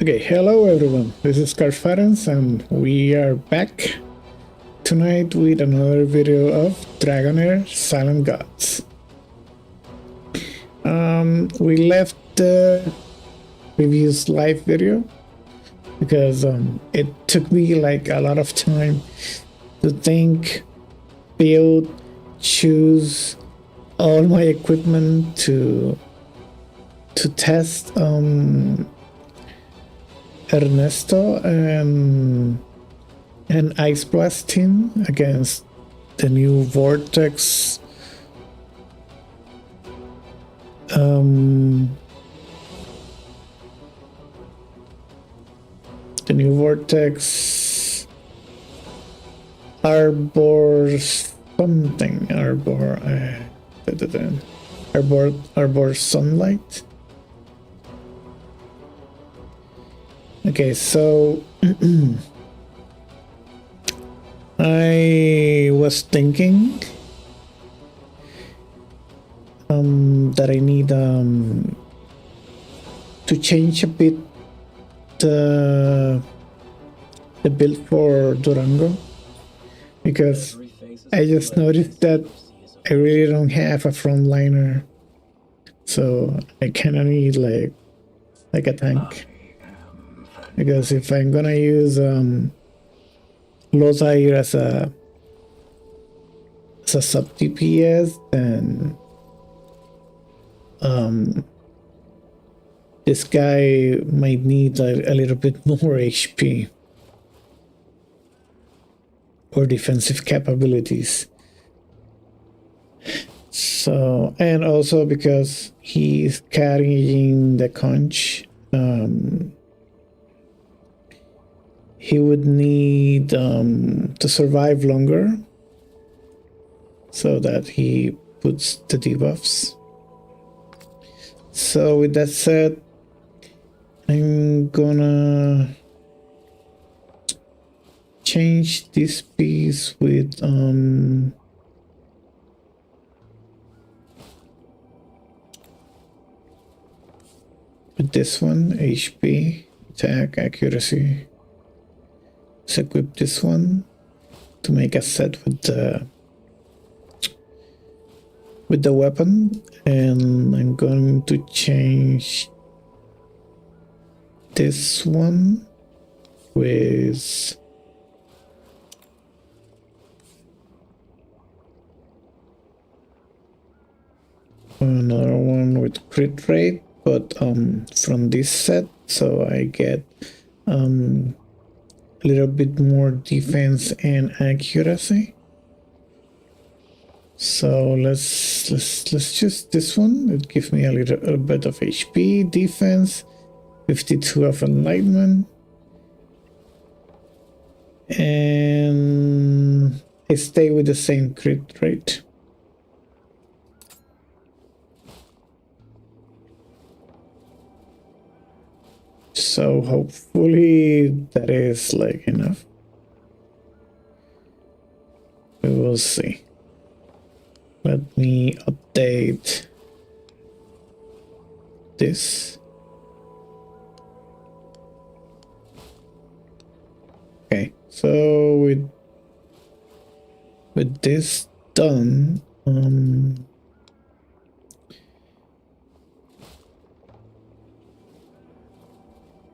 Okay, hello everyone, this is Carfarens and we are back tonight with another video of Dragonair Silent Gods. We left the previous live video because it took me like a lot of time to think, build, choose all my equipment to test Ernesto and Ice Blasting against the new Vortex Arbor something, Arbor Sunlight. Okay, so I was thinking that I need to change a bit the build for Durango, because I just noticed that I really don't have a frontliner, so I kind of need like a tank. Because if I'm gonna use Los Heir as a sub DPS, then this guy might need a little bit more HP or defensive capabilities. So, and also because he's carrying the conch, he would need to survive longer so that he puts the debuffs. So with that said, I'm gonna change this piece with this one, HP, attack, accuracy. Let's equip this one to make a set with the weapon, and I'm going to change this one with another one with crit rate, but from this set, so I get a little bit more defense and accuracy. So let's choose this one. It gives me a little bit of HP, defense, 52 of enlightenment, and I stay with the same crit rate. So hopefully that is like enough. We will see. Let me update this. Okay, so with this done,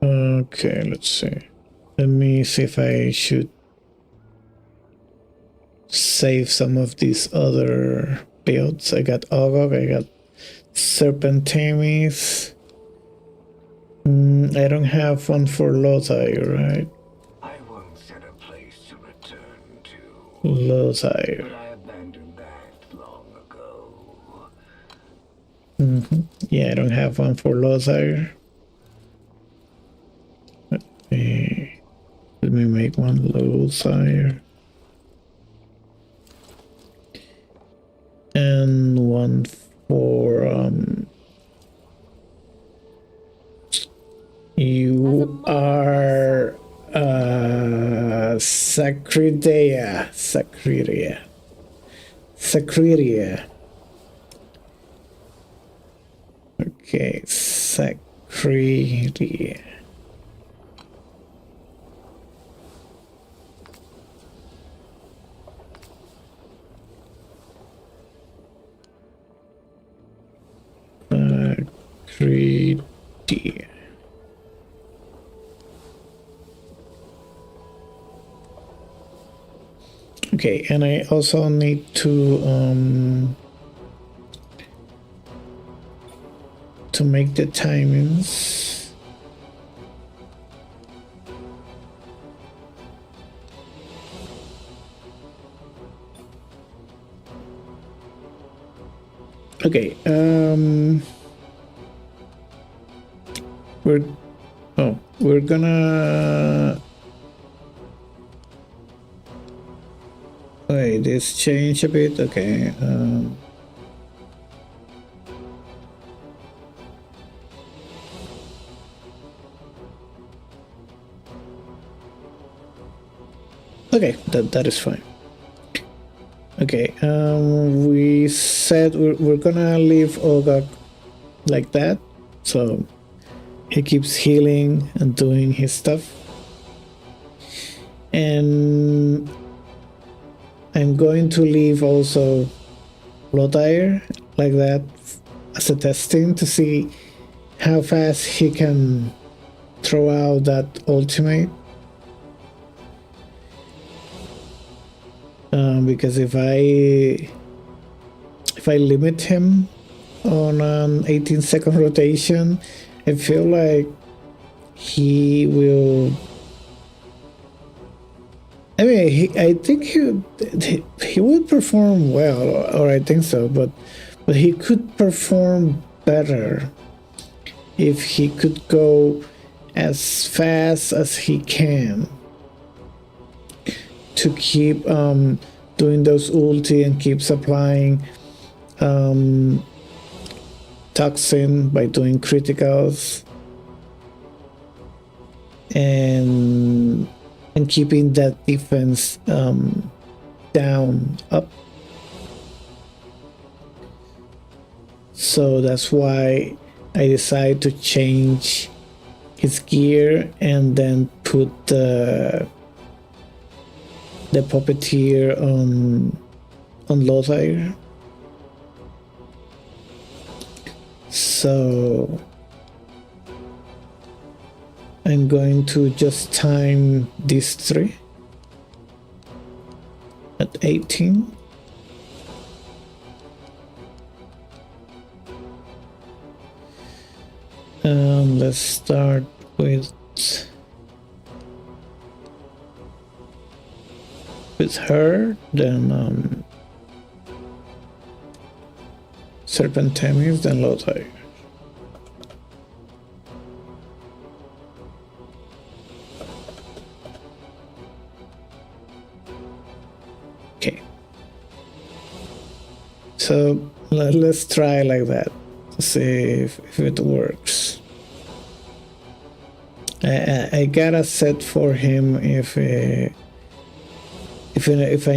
okay, let's see. Let me see if I should save some of these other builds. I got Ogog, I got Serpentamis. I don't have one for Lothai, right? I once had a place to return to. Lothai. But I abandoned that long ago. Yeah, I don't have one for Lothai. Let me make one Lothai. And one for you are Sacreria. Okay, Sacreria. 3D. Okay, and I also need to make the timings. Okay, we're gonna wait, this change a bit. Okay, okay, that is fine. Okay, we said we're gonna leave Olga like that, so he keeps healing and doing his stuff. And I'm going to leave also Heir like that as a testing to see how fast he can throw out that ultimate. Because if I limit him on an 18-second rotation, I feel like he will. I mean, I think he would perform well, or I think so, but he could perform better if he could go as fast as he can to keep doing those ulti and keep supplying toxin by doing criticals and keeping that defense down up. So that's why I decided to change his gear and then put the puppeteer on Heir. So I'm going to just time these three at 18. Let's start with her, then Serpentemis, then Heir. Okay, so let's try like that to see if it works. I got a set for him if I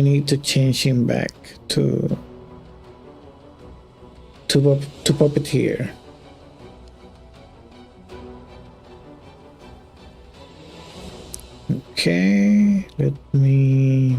need to change him back to puppeteer. Okay, let me.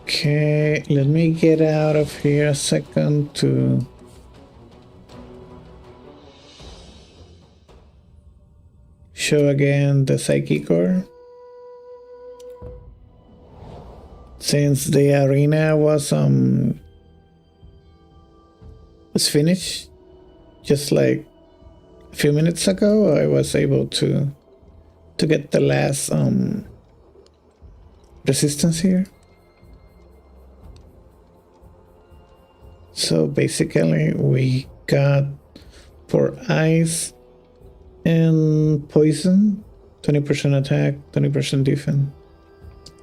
Okay, let me get out of here a second to show again the psychic core. Since the arena was finished just like a few minutes ago, I was able to get the last resistance here. So basically we got for ice and poison, 20% attack, 20% defense,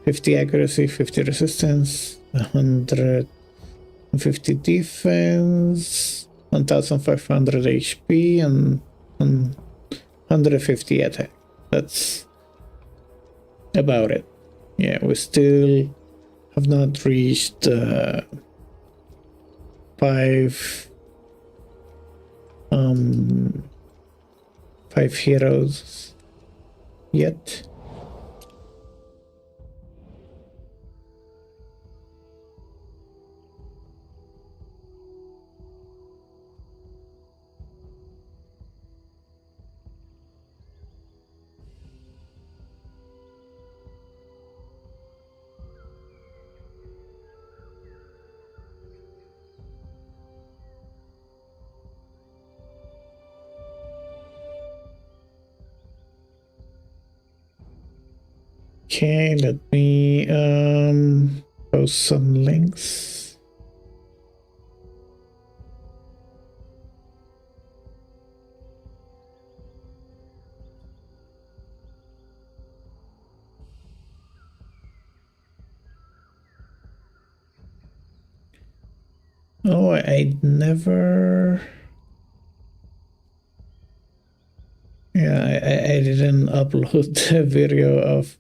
50 accuracy, 50 resistance, 150 defense, 1500 HP, and 150 attack. That's about it. Yeah, we still have not reached 5 heroes yet. Okay, let me post some links. Oh, I never. Yeah, I didn't upload the video of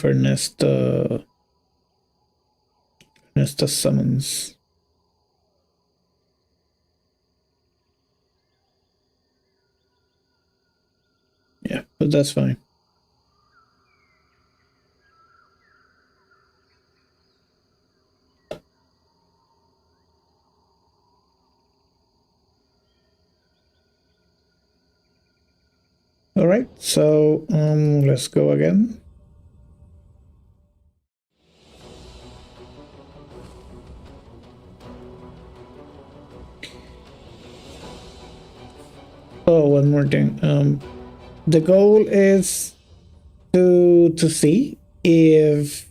Ernesto summons. Yeah, but that's fine. All right, so let's go again. Oh, one more thing. The goal is to see if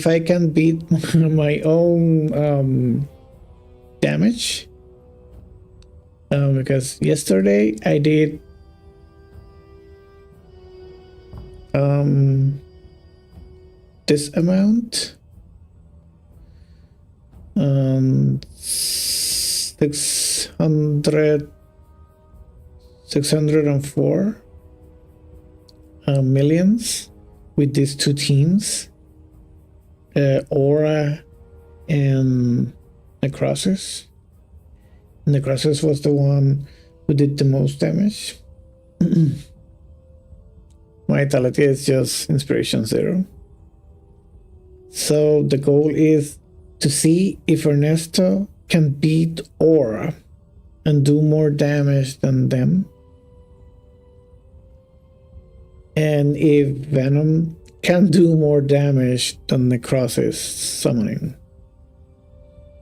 I can beat my own damage. Because yesterday I did this amount, 604 millions with these two teams, Aura and Necrosis. Necrosis was the one who did the most damage. Vitality is just inspiration 0. So the goal is to see if Ernesto can beat Aura and do more damage than them, and if Venom can do more damage than Necrosis summoning.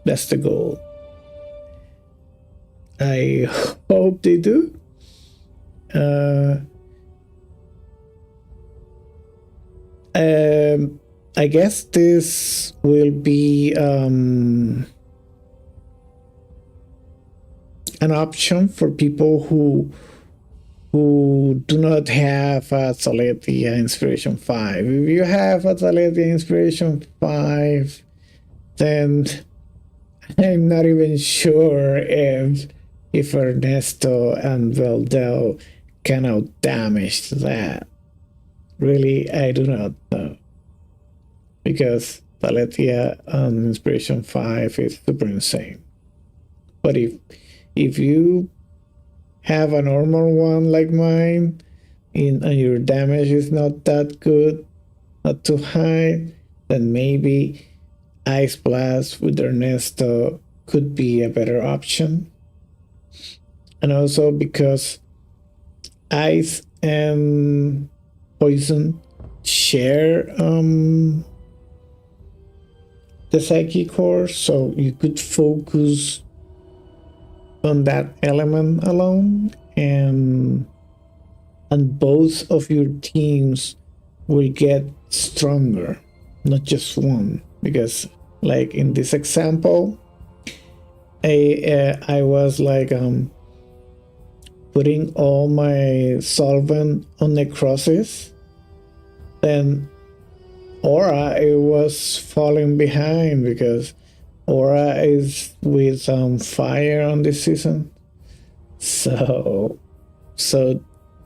That's the goal. I hope they do. I guess this will be an option for people who do not have a Zaletia Inspiration 5. If you have a Zaletia Inspiration 5, then I'm not even sure if Ernesto and Veldel can out-damage that. Really, I do not know. Because Zaletia on Inspiration 5 is super insane. But if you have a normal one like mine, and your damage is not that good, not too high, then maybe Ice Blast with Ernesto could be a better option. And also because Ice and Poison share the Psyche core, so you could focus on that element alone, and both of your teams will get stronger not just one, because like in this example, I was like putting all my solvent on necrosis, then Aura, it was falling behind because Aura is with fire on this season, so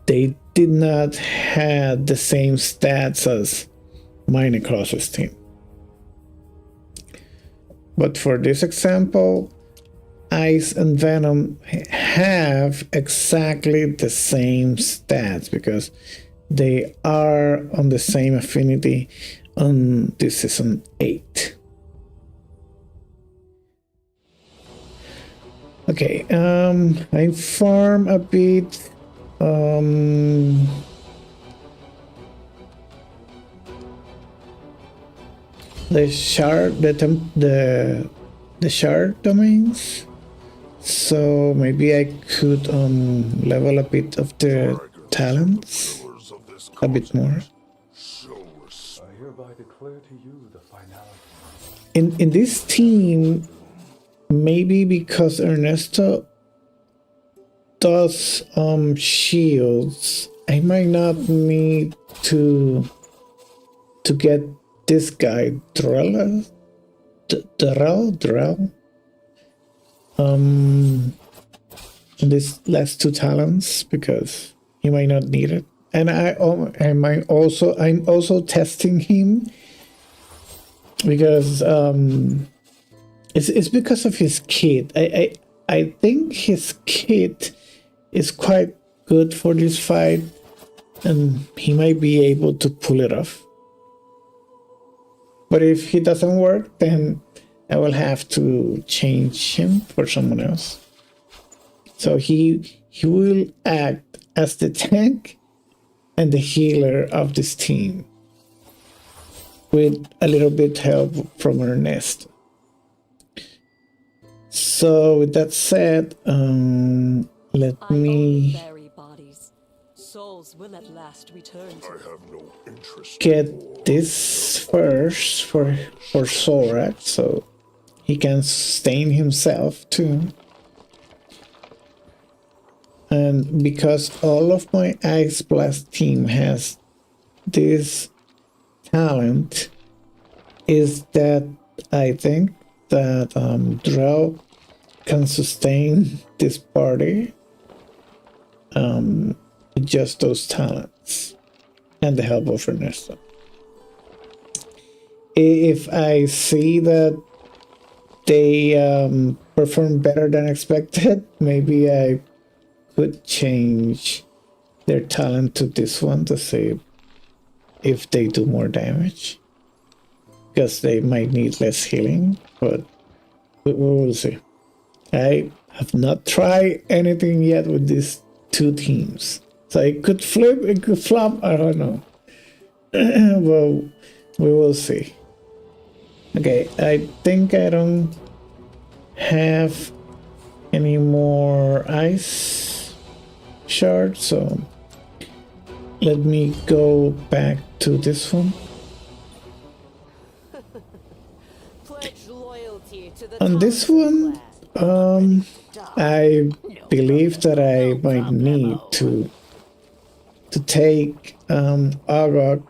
they did not have the same stats as my necrosis team. But for this example, Ice and Venom have exactly the same stats because they are on the same affinity on this season 8. Okay, I farm a bit. The shard, the shard domains. So maybe I could level a bit of the talents, a bit more. I hereby declare to you the finality. In this team, maybe because Ernesto does shields, I might not need to get this guy Drell, these last 2 talents because he might not need it. And I'm also testing him because it's because of his kit. I think his kit is quite good for this fight, and he might be able to pull it off. But if he doesn't work, then I will have to change him for someone else. So he will act as the tank and the healer of this team, with a little bit help from Ernesto. So with that said, let me souls will at last return to I have no interest. get this first for Zorak, so he can sustain himself too. And because all of my Ice Blast team has this talent, is that I think that Drell can sustain this party with just those talents and the help of Ernesto. If I see that they perform better than expected, maybe I could change their talent to this one to see if they do more damage, because they might need less healing, but we will see. I have not tried anything yet with these 2 teams, so it could flip, it could flop, I don't know. Well, we will see. Okay, I think I don't have any more ice shards, so let me go back to this one. pledge loyalty to the On this one, I believe that I might need to take Agok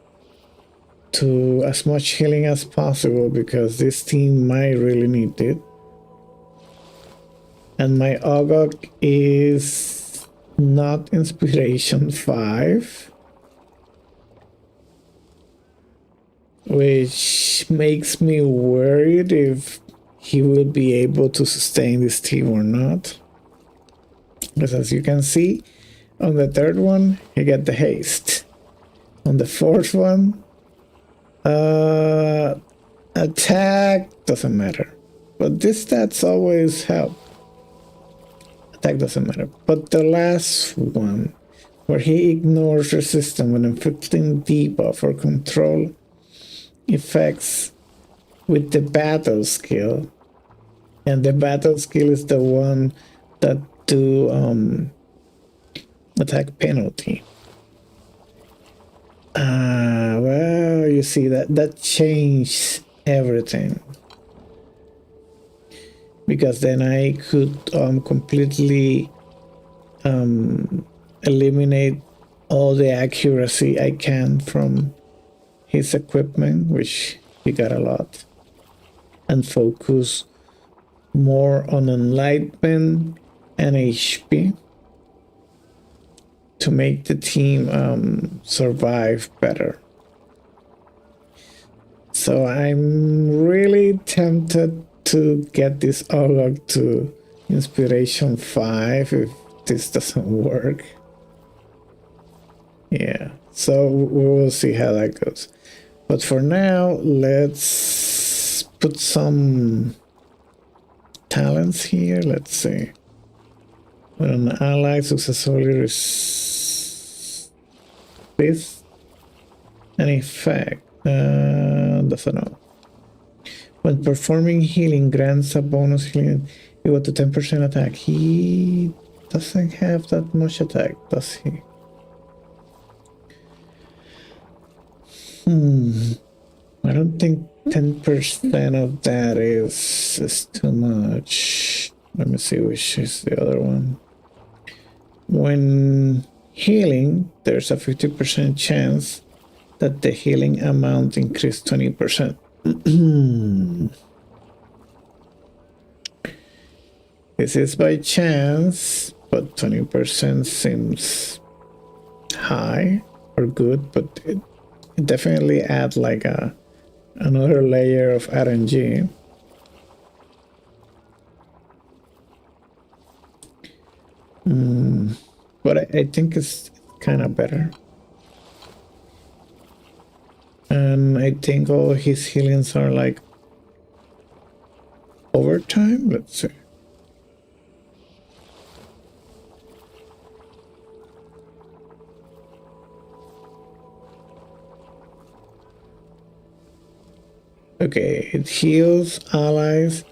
to as much healing as possible, because this team might really need it. And my Agok is not Inspiration 5, which makes me worried if he will be able to sustain this team or not. Because as you can see, on the 3rd one, he got the haste. On the 4th one, attack doesn't matter. But this stats always help. Attack doesn't matter. But the last one, where he ignores resistance when inflicting debuff or control effects with the battle skill, and the battle skill is the one that do attack penalty. Well, you see that changed everything, because then I could completely eliminate all the accuracy I can from his equipment, which he got a lot, and focus more on enlightenment and HP to make the team survive better. So I'm really tempted to get this Ogog to Inspiration 5 if this doesn't work. Yeah, so we will see how that goes. But for now, let's put some talents here. Let's see. When an ally successfully resists an effect, doesn't know. When performing healing, grants a bonus healing equal to 10% attack. He doesn't have that much attack, does he? I don't think 10% of that is too much. Let me see which is the other one. When healing, there's a 50% chance that the healing amount increased 20%. This is by chance, but 20% seems high or good, but it definitely adds like another layer of RNG. But I think it's kind of better. And I think all his healings are like overtime. Let's see. Okay, it heals allies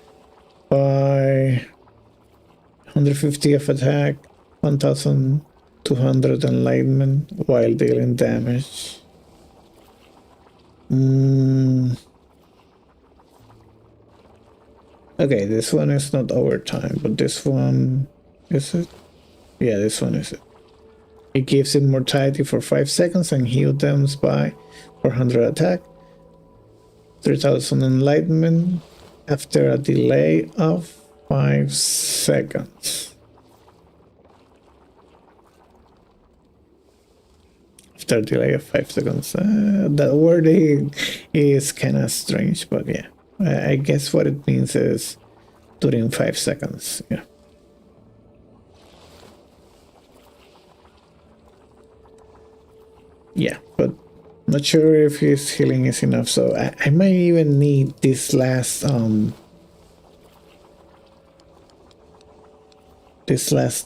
by 150 of attack, 1200 enlightenment while dealing damage. Okay, this one is not overtime, but this one, is it? Yeah, this one is it. It gives immortality for 5 seconds and heal them by 400 attack, 3000 enlightenment after a delay of 5 seconds. After a delay of 5 seconds. That wording is kind of strange, but yeah. I guess what it means is during 5 seconds. Yeah. Yeah, but not sure if his healing is enough, so I might even need this last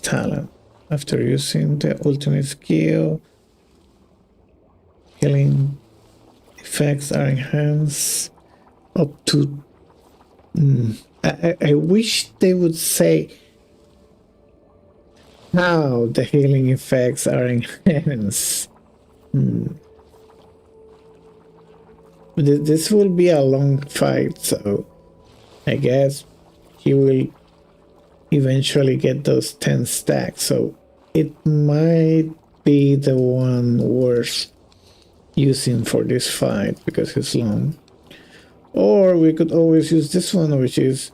talent. After using the ultimate skill, healing effects are enhanced up to I wish they would say how the healing effects are enhanced. This will be a long fight, so I guess he will eventually get those 10 stacks, so it might be the one worth using for this fight because it's long. Or we could always use this one, which is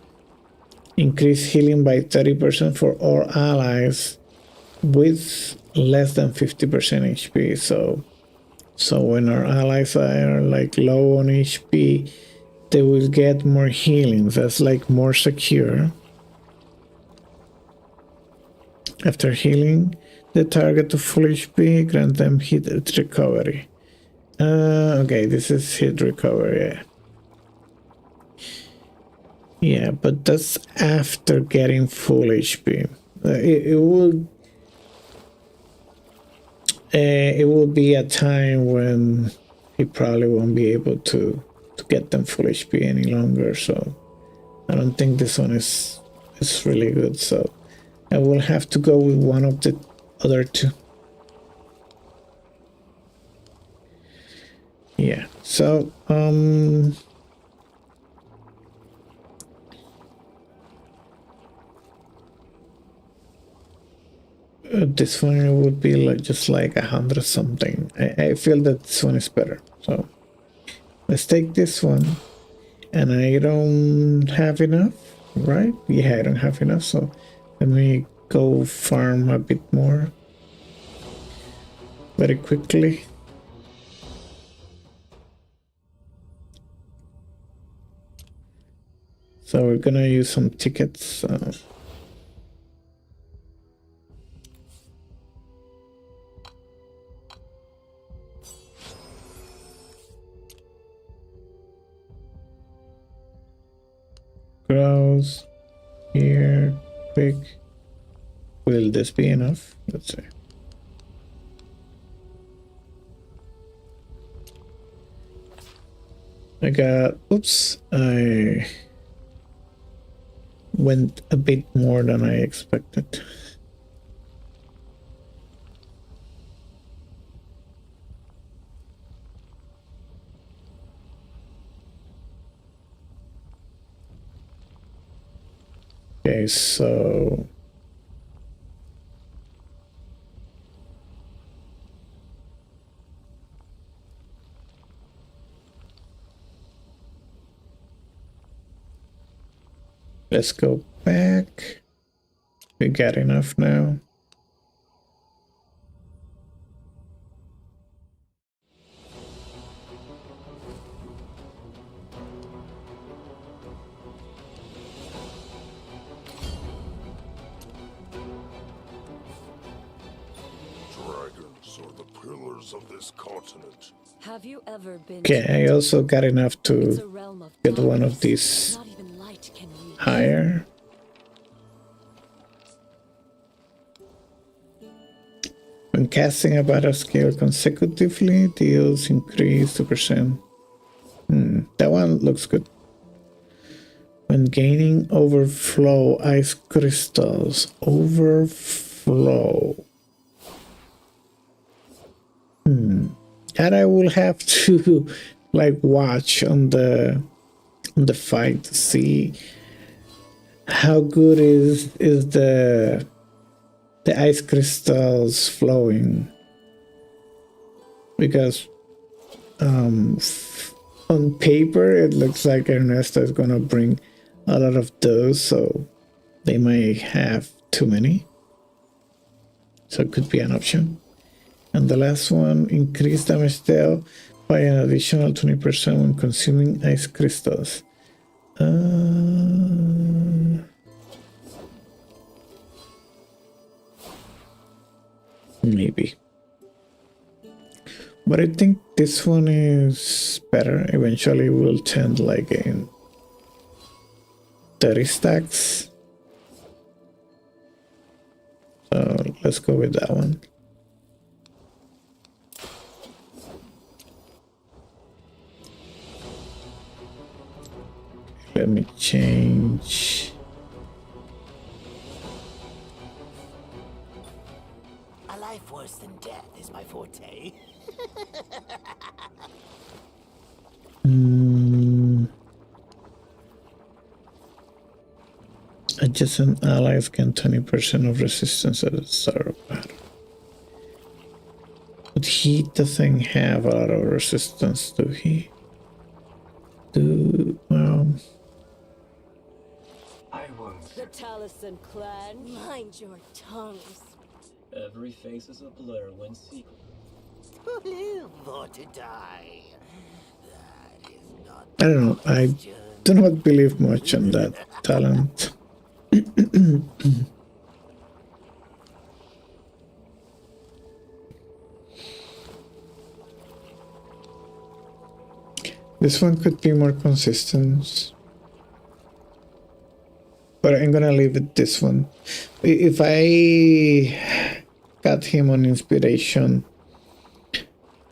increase healing by 30% for all allies with less than 50% HP. So when our allies are like low on HP, they will get more healings. That's like more secure. After healing the target to full HP, grant them hit recovery. Okay, this is hit recovery. Yeah, but that's after getting full HP. It will be a time when he probably won't be able to get them full HP any longer. So I don't think this one is really good. So I will have to go with one of the other two. Yeah, so this one would be like just like 100 something. I feel that this one is better. So let's take this one. And I don't have enough, right? Yeah, I don't have enough. So let me go farm a bit more very quickly. So we're gonna use some tickets. Grows here, quick. Will this be enough? Let's see. I got, oops, I went a bit more than I expected. Okay, so let's go back. We got enough now. Dragons are the pillars of this continent. Have you ever been Okay, I also got enough It's a to realm of get one of darkness these not even light can reach. higher. When casting a battle skill consecutively, deals increase 2%. That one looks good. When gaining overflow ice crystals, overflow. And I will have to like watch on the fight to see how good is the ice crystals flowing, because on paper it looks like Ernesto is gonna bring a lot of those, so they may have too many, so it could be an option. And the last one, increase damage dealt by an additional 20% when consuming ice crystals. Maybe. But I think this one is better. Eventually we'll tend like in 30 stacks. So let's go with that one. Let me change. A life worse than death is my forte. Adjacent allies gain 20% of resistance at the start of battle. But he doesn't have a lot of resistance, do he? I won't. The Taliesin clan. Mind your tongues. Every face is a blur when secret. To live or to die. That is not I don't know. I do not believe much on that talent. This one could be more consistent, but I'm gonna leave it this one. If I got him on inspiration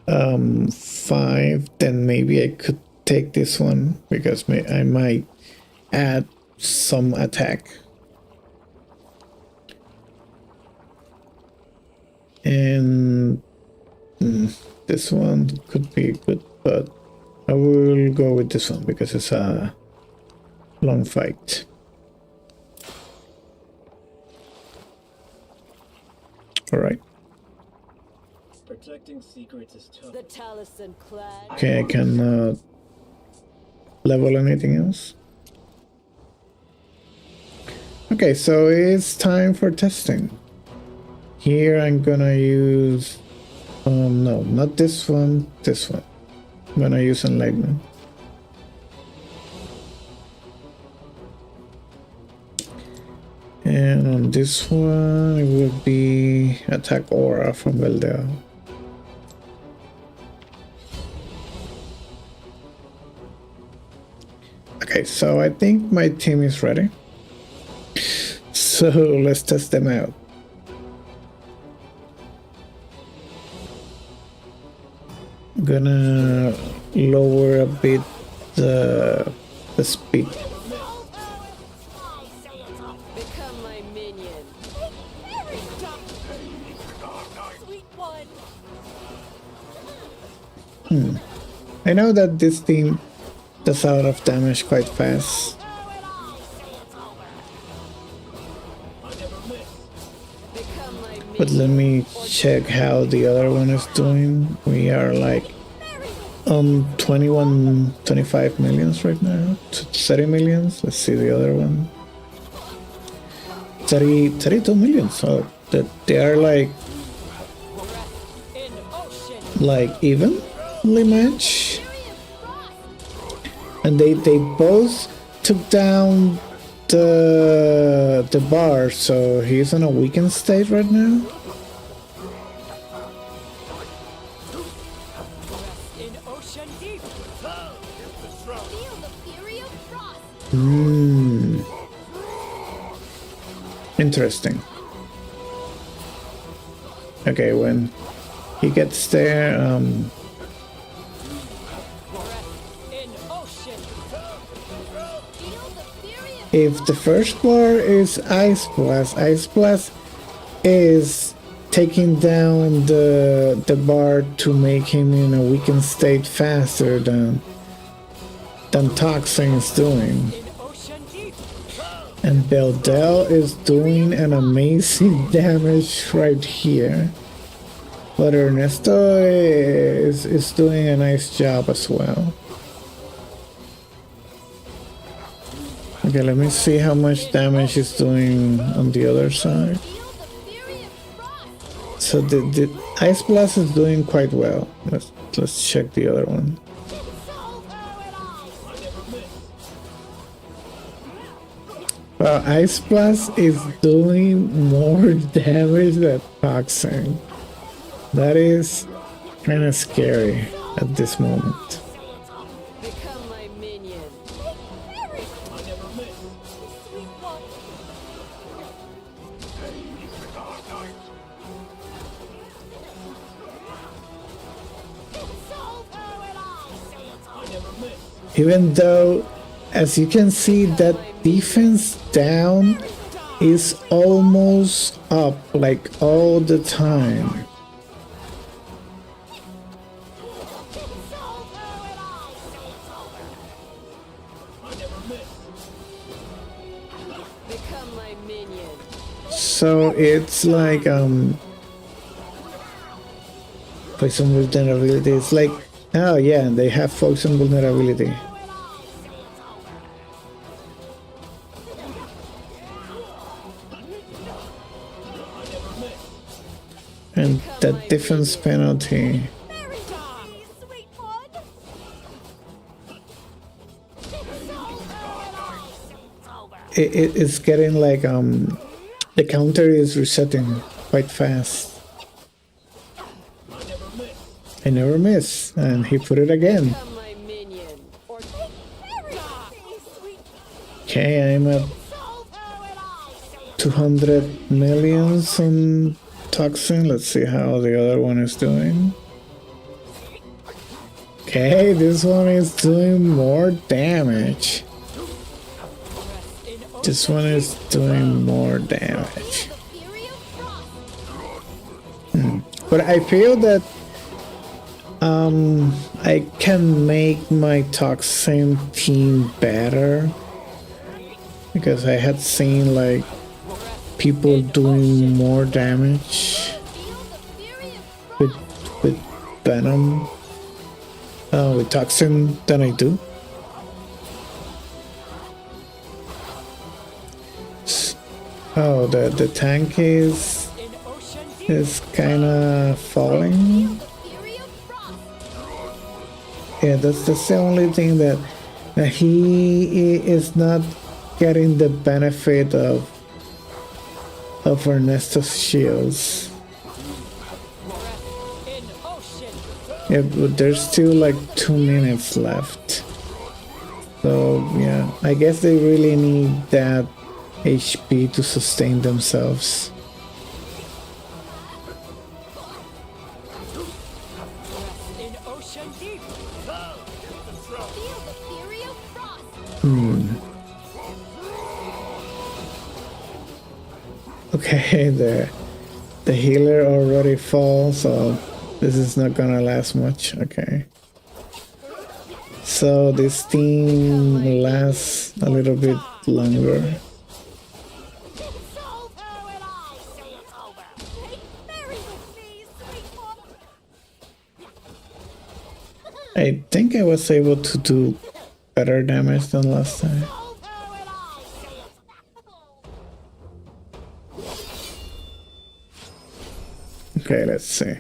5, then maybe I could take this one, because I might add some attack. And This one could be good, but I will go with this one because it's a long fight. All right. Protecting secrets is tough. The Taliesin clan. Okay, I cannot level anything else. Okay, so it's time for testing. Here I'm gonna use no, not this one, this one. I'm gonna use Enlightenment. And on this one it will be Attack Aura from Veldeo. Okay, so I think my team is ready. So let's test them out. I'm gonna lower a bit the speed. Become my minion. Sweet one. I know that this team does a lot of damage quite fast. Become my minion. But let me check how the other one is doing. We are like 25 millions right now. 30 millions. Let's see the other one. 32 millions. So that they are In ocean. evenly matched. And they both took down the bar, so he's in a weakened state right now. In ocean deep. Feel the fury of frost. Interesting. Okay, when he gets there, In ocean. Feel the fury of if the first bar is Ice Blast is taking down the bar to make him in a weakened state faster than Toxin is doing. In ocean deep. And Beldel is doing an amazing damage right here. But Ernesto is doing a nice job as well. Okay, let me see how much damage he's doing on the other side. feel the fury of frost. So the Ice Blast is doing quite well. Let's check the other one. Well, Ice Blast is doing more damage than Toxin. That is kind of scary at this moment. Become my minion. Sweet one. Even though, as you can see, that defense down is almost up like all the time. Become my minion. So it's like poison vulnerability. It's like, oh yeah, they have poison vulnerability. And that defense penalty, Sweet one. it's getting like the counter is resetting quite fast. I never miss, and he put it again. Become my minion. Or Sweet. Okay, I'm at 200 millions on Toxin. Let's see how the other one is doing. Okay, this one is doing more damage. This one is doing more damage. The fury of frost. But I feel that I can make my toxin team better because I had seen like people doing more damage with with venom, with toxin than I do. Oh, the tank is kind of falling. Yeah, that's the only thing that he is not getting the benefit of Ernesto's shields. Yeah, but there's still like 2 minutes left. So yeah, I guess they really need that HP to sustain themselves. Okay, the healer already falls, so this is not gonna last much. Okay. So this team lasts a little bit longer. I think I was able to do better damage than last time. Okay, let's see.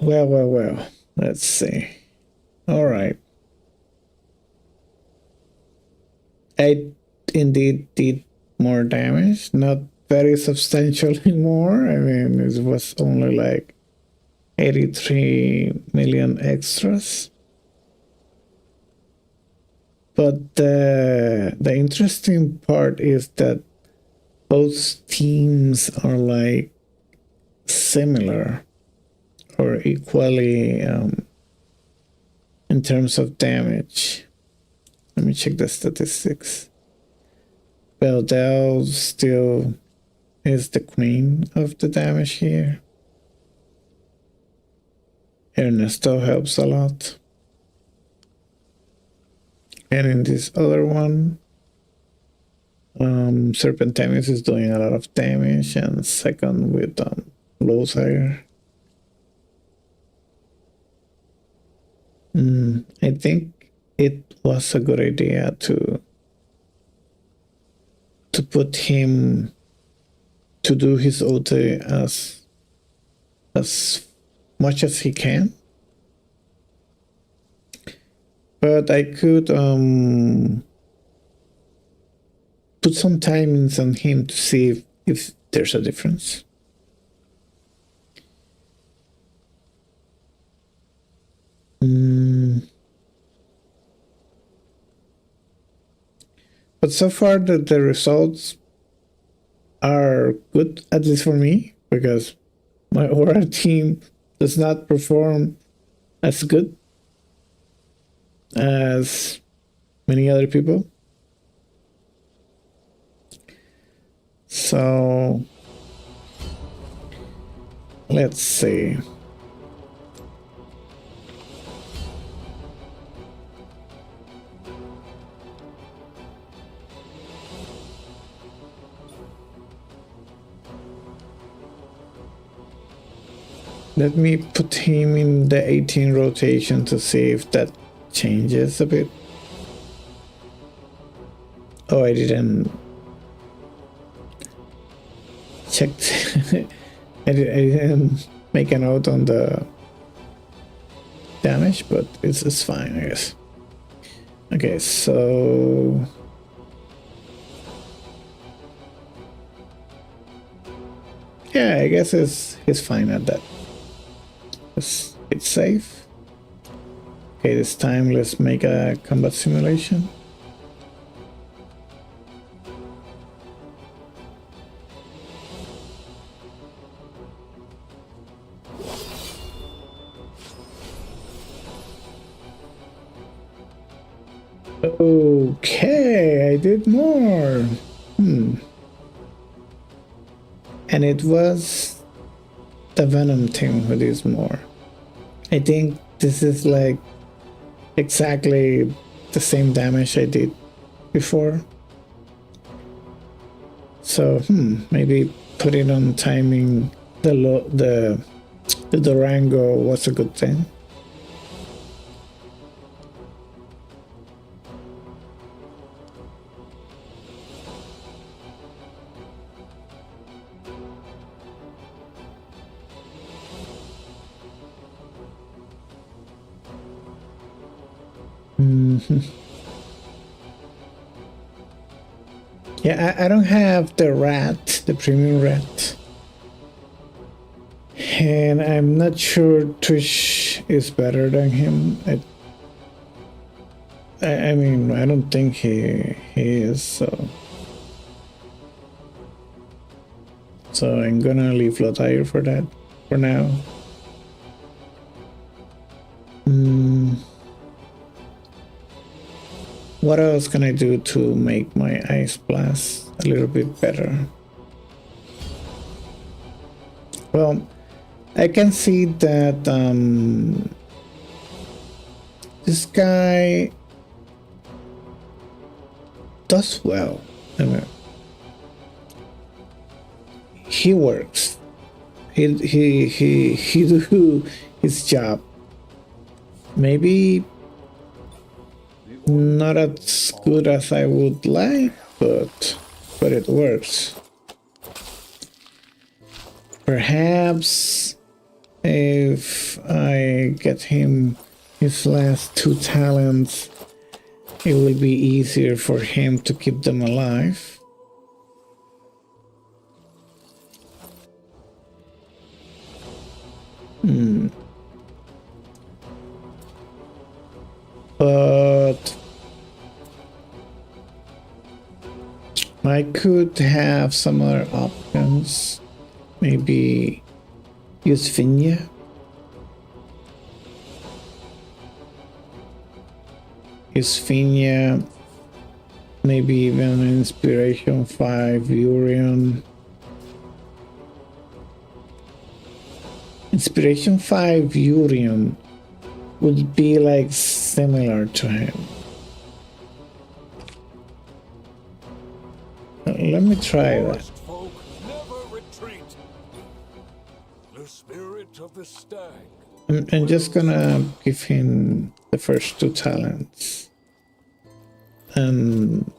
Well. Let's see. All right. I indeed did more damage, not very substantially more. I mean, it was only like 83 million extras. But the interesting part is that both teams are like similar or equally in terms of damage. Let me check the statistics. Well, Dell still is the queen of the damage here. Ernesto helps a lot. And in this other one, Serpentimus is doing a lot of damage, and second with Heir. I think it was a good idea to put him to do his ulti as much as he can. But I could put some timings on him to see if there's a difference. But so far the results are good, at least for me, because my Aura team does not perform as good as many other people. So let's see. Let me put him in the 18 rotation to see if that changes a bit. Oh, I didn't check. I didn't make a note on the damage, but it's fine, I guess. Okay, so yeah, I guess he's fine at that. It's safe. Okay, this time let's make a combat simulation. Okay, I did more. And it was the Venom team who does more. I think this is like exactly the same damage I did before. So maybe put it on timing. The Durango was a good thing. Yeah, I don't have the rat, the premium rat. And I'm not sure Twitch is better than him. I mean, I don't think he is, so I'm gonna leave Heir for that for now. What else can I do to make my Ice Blast a little bit better? Well, I can see that this guy does well. I mean, he works. He do his job. Maybe not as good as I would like, but it works. Perhaps if I get him his last 2 talents, it will be easier for him to keep them alive. But I could have some other options. Maybe use Finya. Use Finya. Maybe even Inspiration 5 Urion. Inspiration 5 Urion would be like similar to him. Let me try that. Folk never retreat. The spirit of the stag. I'm just gonna give him the first 2 talents and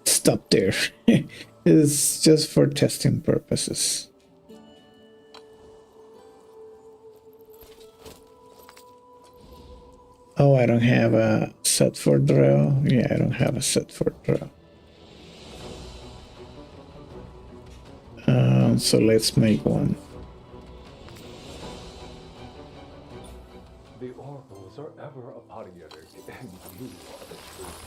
stop there. It's just for testing purposes. Oh, I don't have a set for draw. Yeah, I don't have a set for draw. So let's make one. The oracles are ever apologetic, and you are the truth.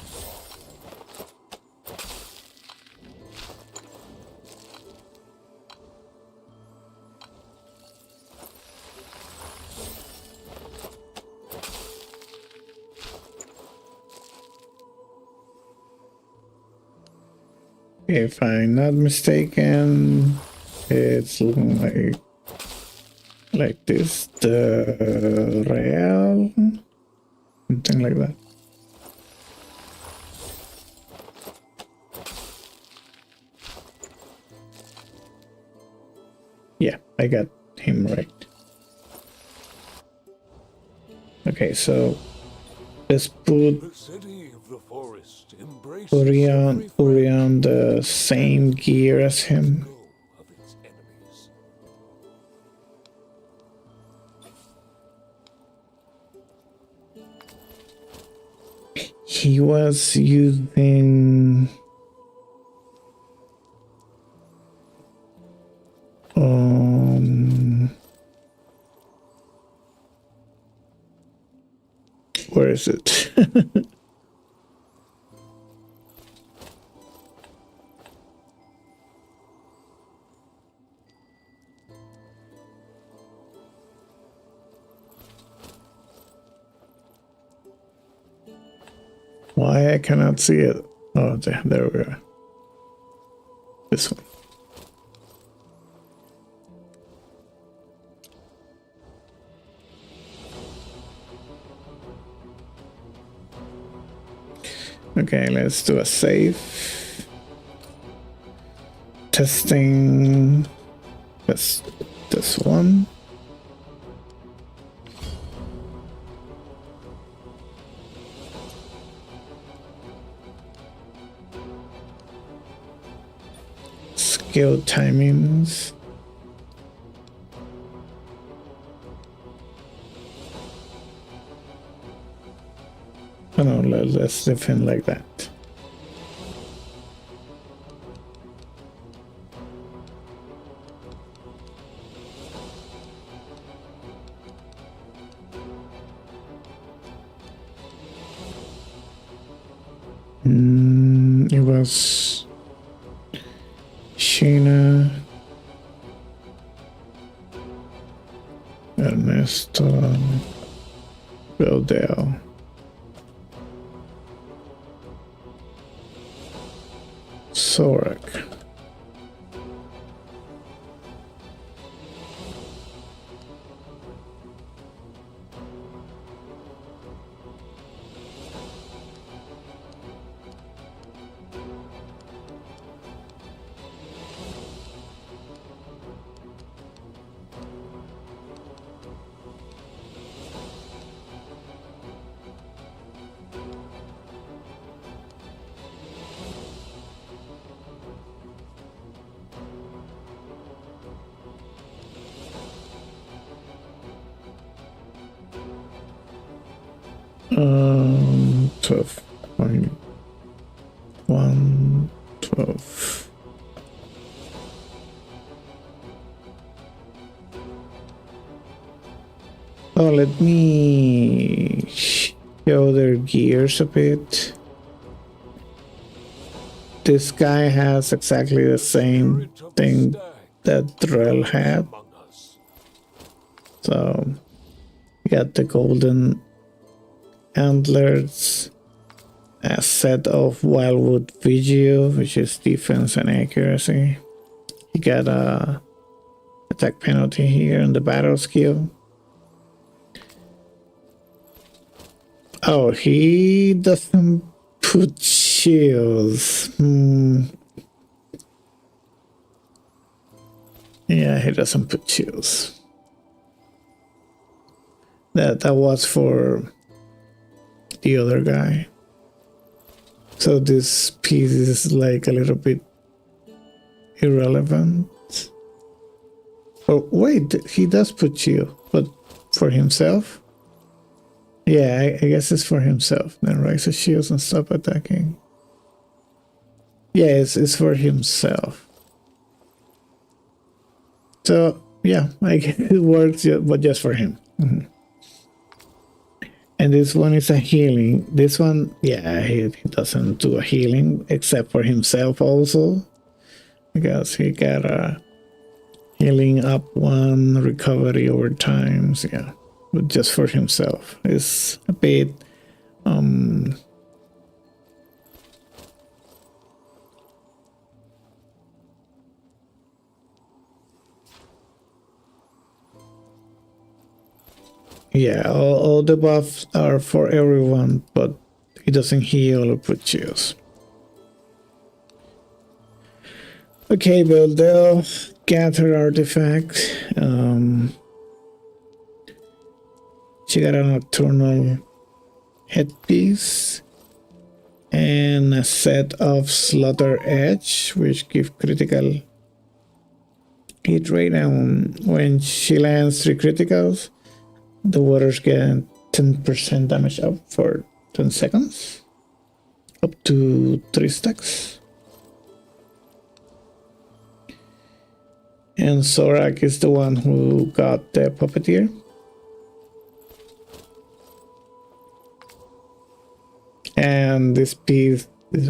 If I'm not mistaken, it's looking like this, the real, something like that. Yeah, I got him right. Okay, so let's put The city of the forest embraces Urion the same gear as him. of its enemies. He was using where is it? Why I cannot see it? Oh, there we are. This one. Okay, let's do a save. Testing this one. Skill timings. Oh no, let's defend like that. It was Sheena, Ernesto, Bildale. Sorak. Um, 12.1, 12. Oh, let me show their gears a bit. This guy has exactly the same thing that Drell had. So, you got the golden antlers, a set of wildwood vigil, which is defense and accuracy. You got a attack penalty here in the battle skill. Oh, he doesn't put shields. Yeah, he doesn't put shields. That was for the other guy. So this piece is like a little bit irrelevant. Oh wait, he does put shield, but for himself? Yeah, I guess it's for himself. Then raises shields and stop attacking. Yeah, it's for himself. So yeah, I guess it works, but just for him. And this one is a healing. This one, yeah, he doesn't do a healing except for himself also, because he got a healing up 1, recovery over times. Yeah, but just for himself. It's a bit yeah, all the buffs are for everyone, but he doesn't heal or put shields. Okay, build elf, gather artifact. She got a nocturnal headpiece and a set of slaughter edge, which give critical hit rate, and when she lands 3 criticals, the waters get 10% damage up for 10 seconds, up to 3 stacks. And Sorak is the one who got the puppeteer. And this piece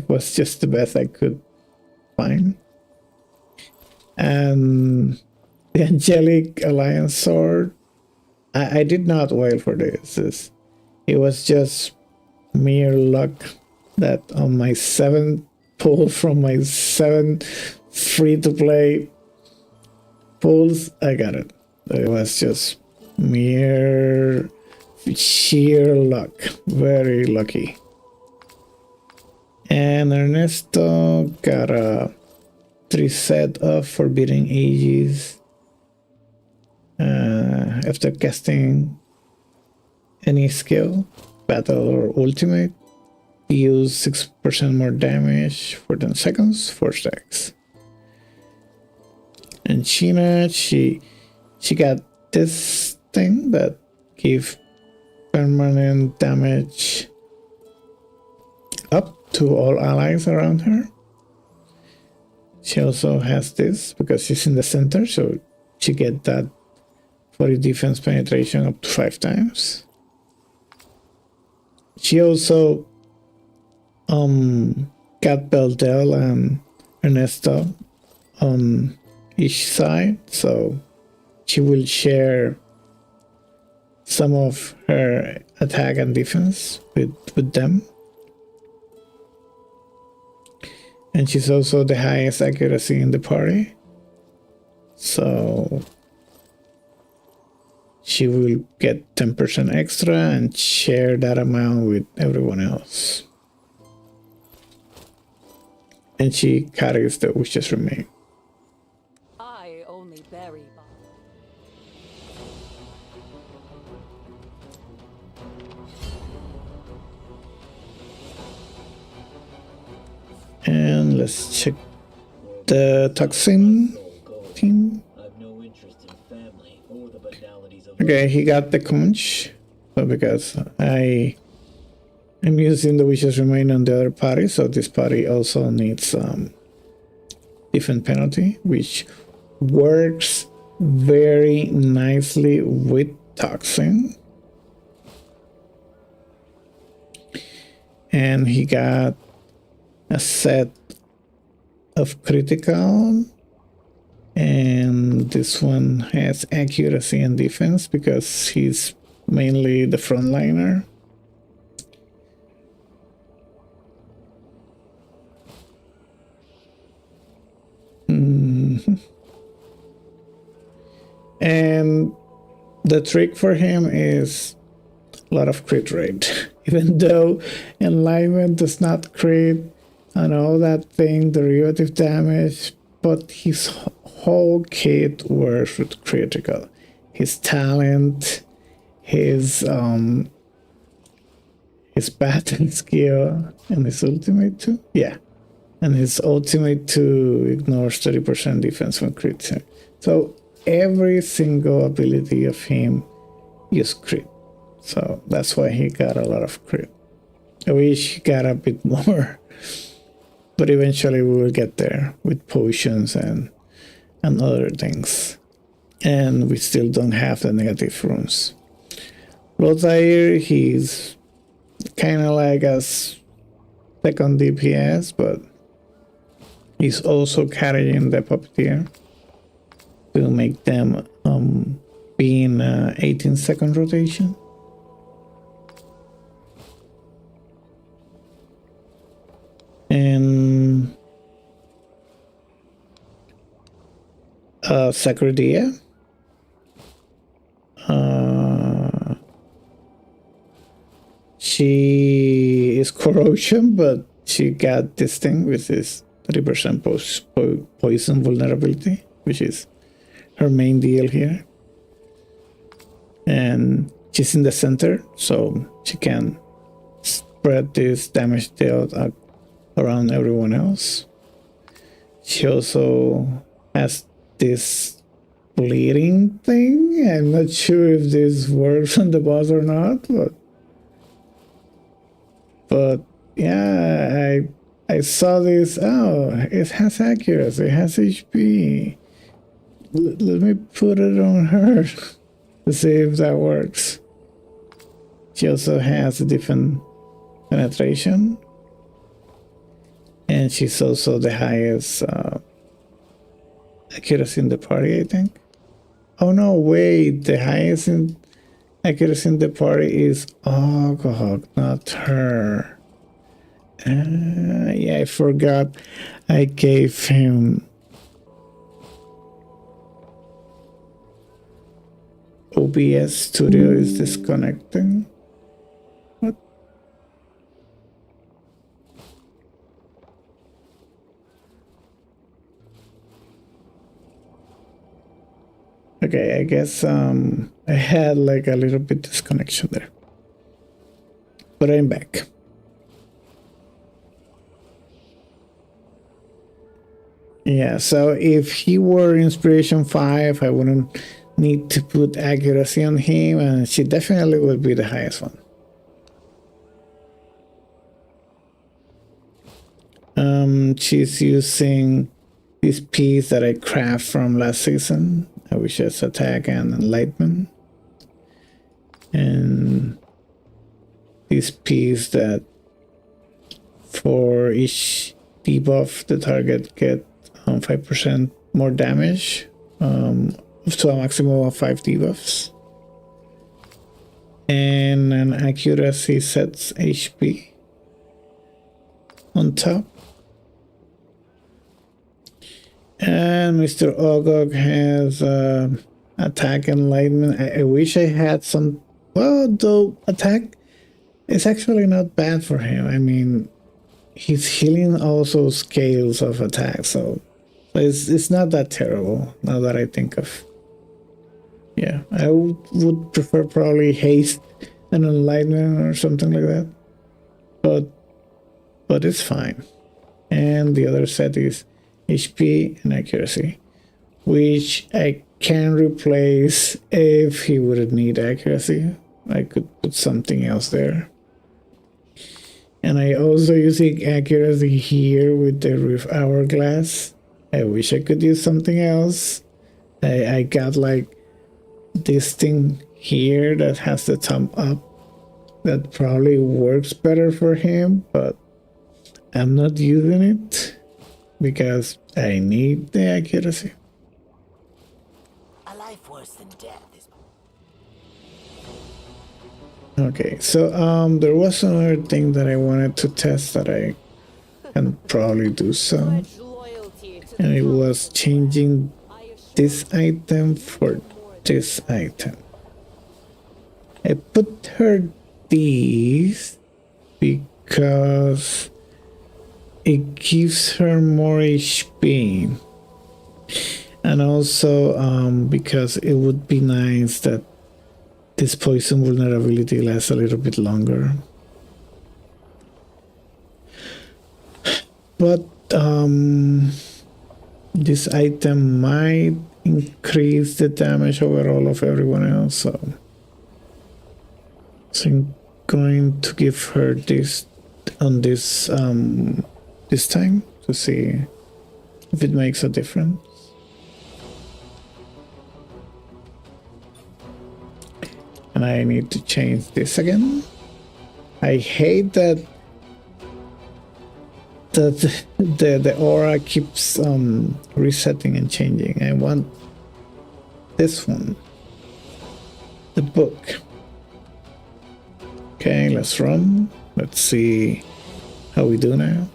was just the best I could find. And the Angelic Alliance sword, I did not wait for this. It was just mere luck that on my 7 pull from my 7 free-to-play pulls, I got it. It was just mere sheer luck. Very lucky. And Ernesto got a 3 set of Forbidden Ages after casting any skill, battle or ultimate. Deals 6% more damage for 10 seconds, Vortex. And Sheena, she got this thing that gives permanent damage up to all allies around her. She also has this because she's in the center, so she get that 40 defense penetration up to 5 times. She also got Beldel and Ernesto on each side, so she will share some of her attack and defense with them. And she's also the highest accuracy in the party, so she will get 10% extra and share that amount with everyone else. And she carries the wishes remain. I only bury And let's check the toxin team. I've no interest in family or the banalities of Okay, he got the conch. So because I'm using the wishes remain on the other party, so this party also needs different penalty, which works very nicely with toxin. And he got a set of critical, and this one has accuracy and defense because he's mainly the frontliner. And the trick for him is a lot of crit rate. Even though Enlightenment does not crit and all that thing, derivative damage, but his whole kit works with critical. His talent, his battle skill, and his ultimate too. Yeah. And his ultimate too ignores 30% defense when crit. So every single ability of him is crit. So that's why he got a lot of crit. I wish he got a bit more. But eventually we will get there with potions and other things. And we still don't have the negative runes. Heir, he's kind of like a second DPS, but he's also carrying the Puppeteer to make them be in 18-second rotation. And Sacradia. She is corrosion, but she got this thing with this 30% poison vulnerability, which is her main deal here. And she's in the center, so she can spread this damage dealt around everyone else. She also has this bleeding thing. I'm not sure if this works on the boss or not, but yeah, I saw this. Oh, it has accuracy, it has HP. Let me put it on her to see if that works. She also has a different penetration. And she's also the highest accuracy in the party, I think. Oh no, wait, the highest accuracy in the party is Ogog, not her. Yeah, I forgot I gave him OBS Studio is disconnecting. What? Okay, I guess I had like a little bit disconnection there. But I'm back. Yeah, so if he were inspiration 5, I wouldn't need to put accuracy on him, and she definitely would be the highest one. She's using this piece that I craft from last season, which is attack and enlightenment. And this piece that for each debuff the target get 5% more damage, to a maximum of 5 debuffs. And an accuracy sets HP on top. And Mr. Ogog has attack enlightenment. I wish I had some. Well, though attack is actually not bad for him. I mean, his healing also scales of attack, so it's not that terrible now that I think of. Yeah, I would prefer probably haste and enlightenment or something like that, but it's fine. And the other set is HP and accuracy, which I can replace if he wouldn't need accuracy. I could put something else there. And I also use accuracy here with the Rift Hourglass. I wish I could use something else. I got like this thing here that has the thumb up that probably works better for him, but I'm not using it because I need the accuracy. A life worse than death is. Okay, so there was another thing that I wanted to test that I can probably do so, Pledge loyalty to and the it cause. was changing I assure this item for this item. I put her these because it gives her more HP, and also because it would be nice that this poison vulnerability lasts a little bit longer. But this item might increase the damage overall of everyone else, so I'm going to give her this on this this time to see if it makes a difference. And I need to change this again. I hate that the aura keeps resetting and changing. I want this one, the book. Okay, let's run. Let's see how we do now.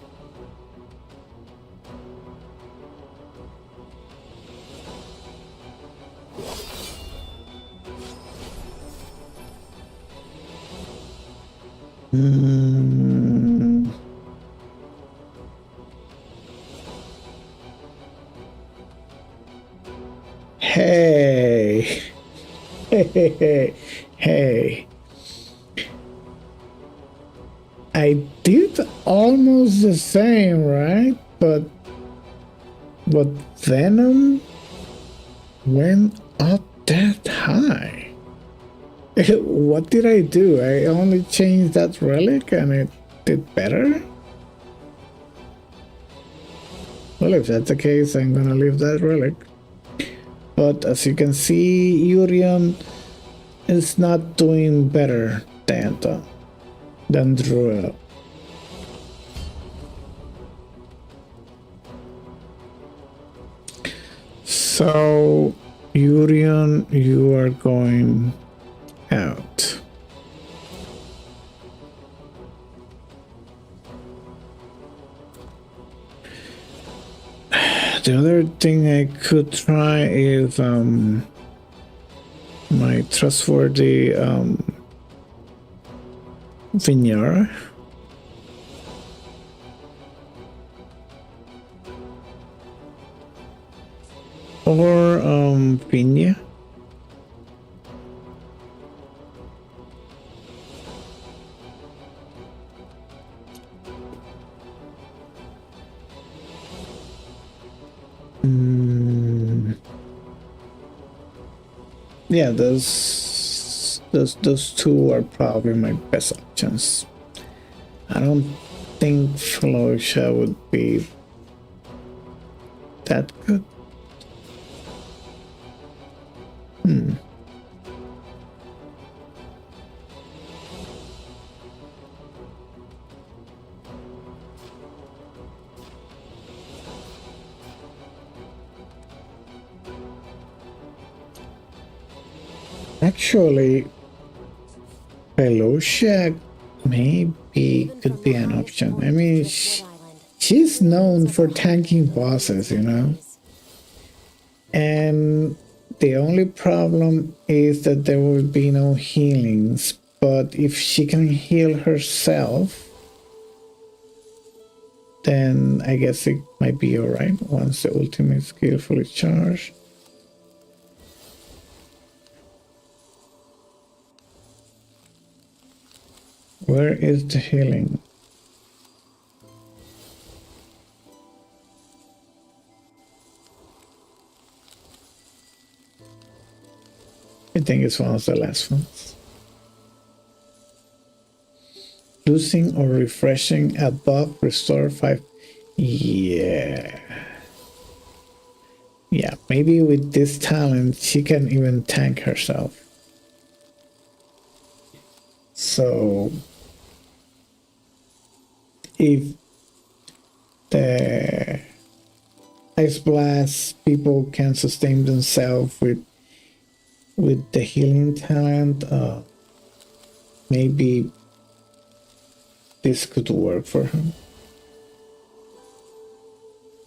Hey. Hey. I did almost the same, right? But Venom went up that high. What did I do? I only changed that relic and it did better? Well, if that's the case, I'm gonna leave that relic. But as you can see, Urion is not doing better than Druel. So, Urion, you are going out. The other thing I could try is my trustworthy Vinyara. Or Vinya. yeah, those two are probably my best options. I don't think Felicia would be that good. Actually, Felicia maybe could be an option. I mean, she's known for tanking bosses, you know? And the only problem is that there will be no healings. But if she can heal herself, then I guess it might be alright once the ultimate skill fully charged. Where is the healing? I think it's one of the last ones. Losing or refreshing a buff, restore 5. Yeah. Yeah, maybe with this talent, she can even tank herself. So, if the Ice Blast people can sustain themselves with the healing talent, maybe this could work for him.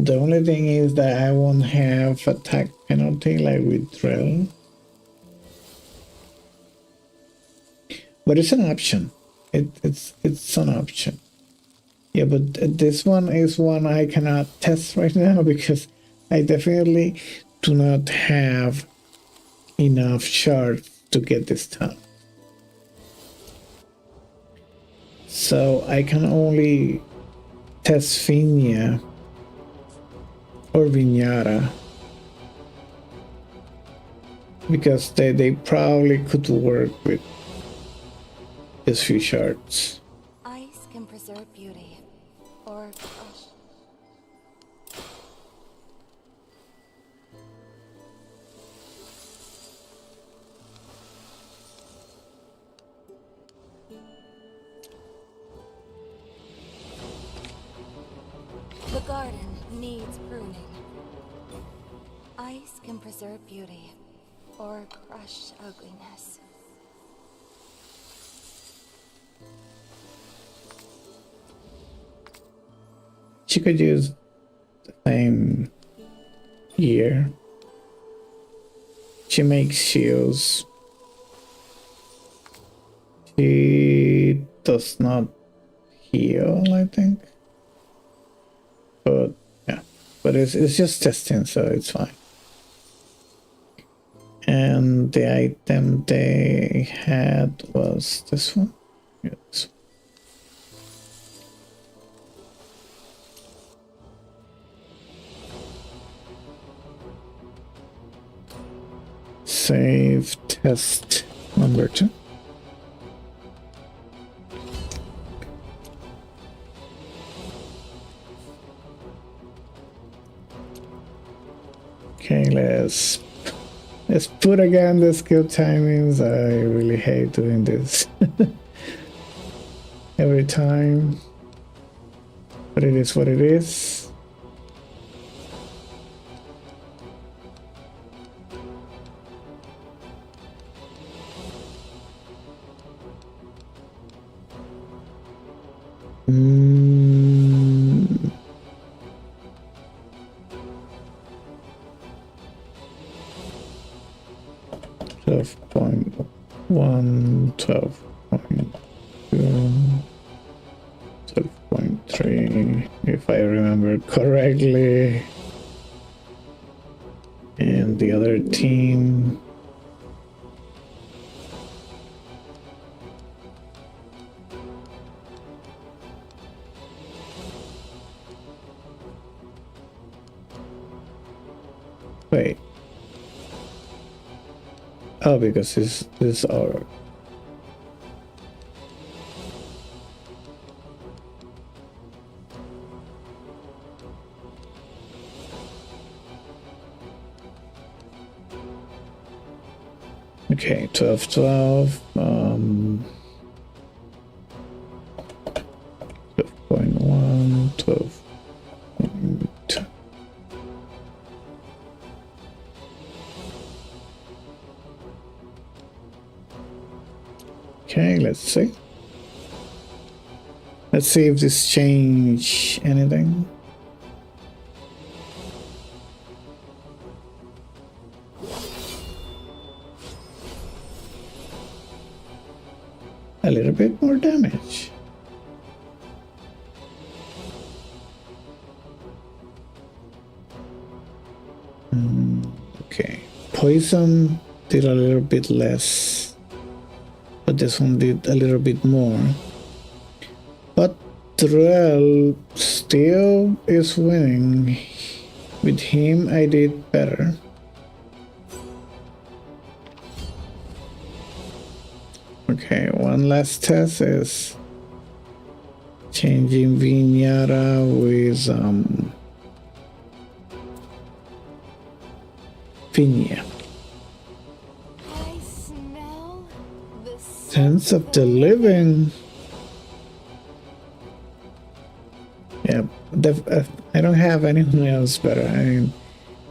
The only thing is that I won't have attack penalty like with Drill. But it's an option. It's an option. Yeah, but this one is one I cannot test right now because I definitely do not have enough shards to get this done. So I can only test Finia or Vignara because they probably could work with these few shards. Ice can preserve beauty, or crush. The garden needs pruning. Ice can preserve beauty, or crush ugliness. She could use the same year. She makes shields. She does not heal, I think. But yeah, but it's just testing, so it's fine. And the item they had was this one. Yeah, this one. Save test number 2. Okay, let's put again the skill timings. I really hate doing this every time, but it is what it is. Mm. 12.1, 12.2, 12.3, if I remember correctly. And the other team. Wait. Oh, because this our. Okay, 12, 12. 12.1, 12. Okay, let's see. Let's see if this change anything. A little bit more damage. Okay, poison did a little bit less, but this one did a little bit more. But Drell still is winning. With him, I did better. Okay, one last test is changing Vinyara with Vinya. I smell the Sense of the living. Yeah, I don't have anyone else better. I mean,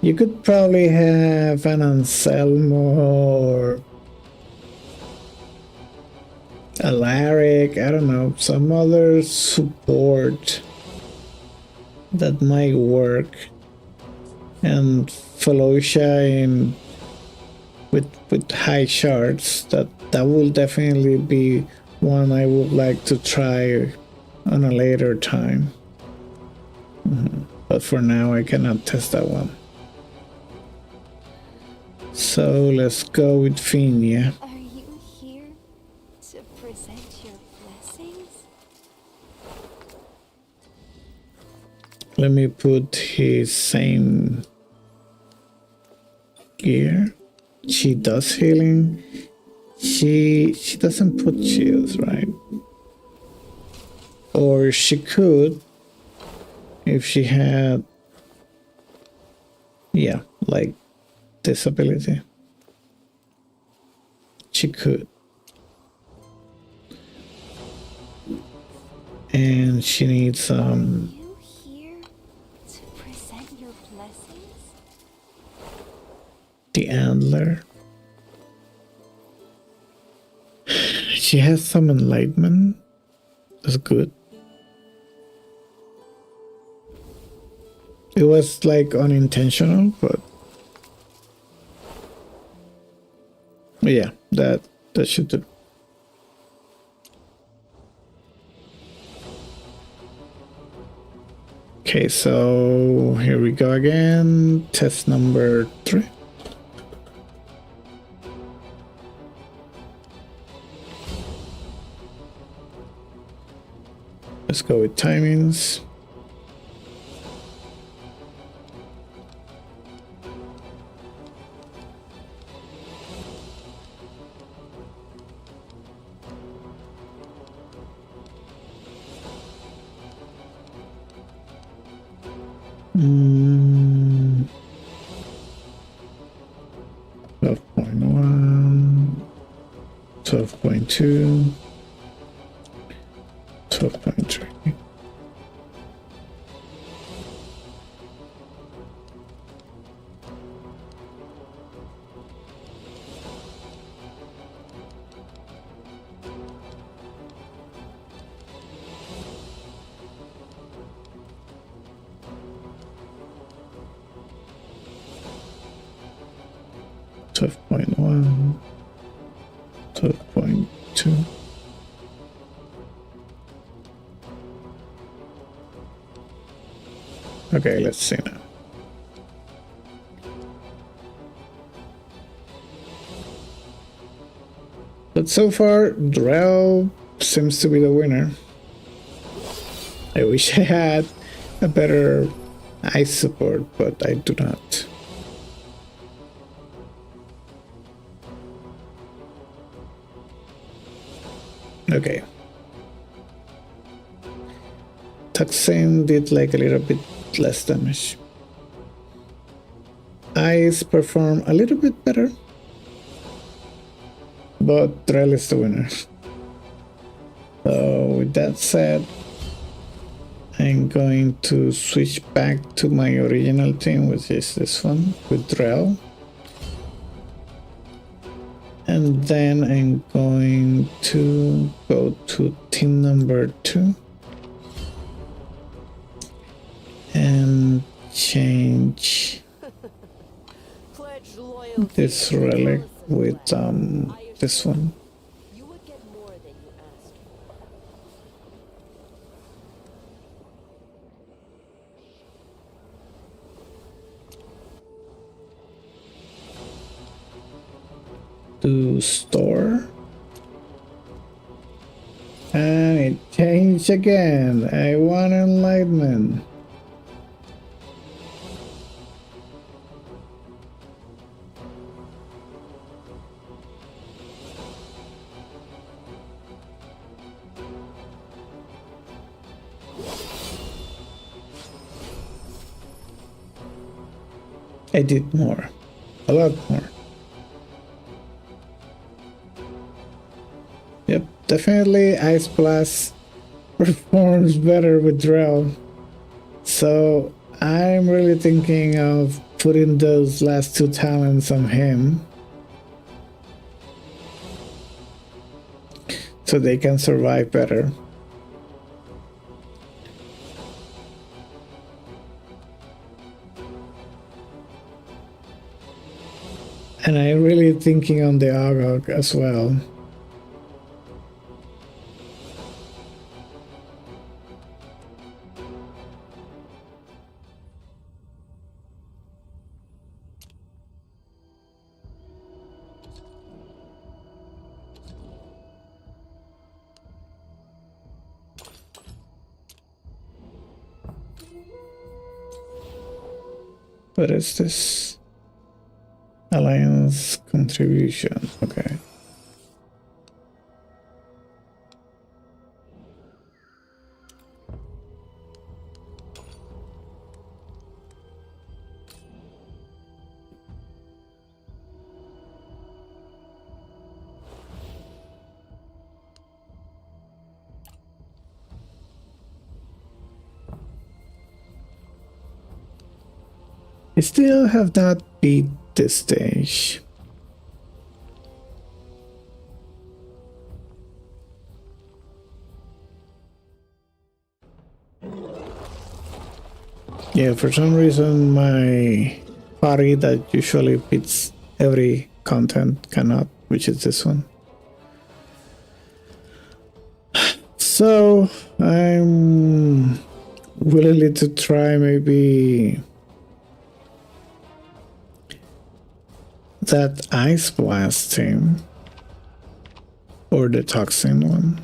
you could probably have an Anselmo or Alaric, I don't know, some other support that might work, and Fallujah in with high shards. That will definitely be one I would like to try on a later time. But for now, I cannot test that one. So let's go with Finia. Are you here to present your blessings? Let me put his same gear. She does healing. She doesn't put shields, right? Or she could if she had, yeah, like this ability. She could. And she needs Are you here to present your blessings? the antler. She has some enlightenment. That's good. It was like unintentional, but yeah, that should do. Okay, so here we go again. Test number 3. Let's go with timings. Mm. 12.1, 12.2, 12.3. Twelve point one, 12.2. Okay, let's see now. But so far, Drell seems to be the winner. I wish I had a better ice support, but I do not. Okay. Toxin did like a little bit less damage. Ice performed a little bit better, but Drell is the winner. So with that said, I'm going to switch back to my original team, which is this one with Drell. And then I'm going to go to team number 2 and change Pledge loyalty this to the relic Palace of with Glass. this one. You would get more than you asked for. To store, and it changed again. I want enlightenment. I did more, a lot more. Yep, definitely Ice Blast performs better with Drell. So I'm really thinking of putting those last 2 talents on him so they can survive better. And I'm really thinking on the Agog as well. What is this? Alliance contribution. Okay. I still have not beat this stage. Yeah, for some reason my party that usually beats every content cannot, which is this one. So I'm willing to try maybe that Ice Blast team or the Toxin one.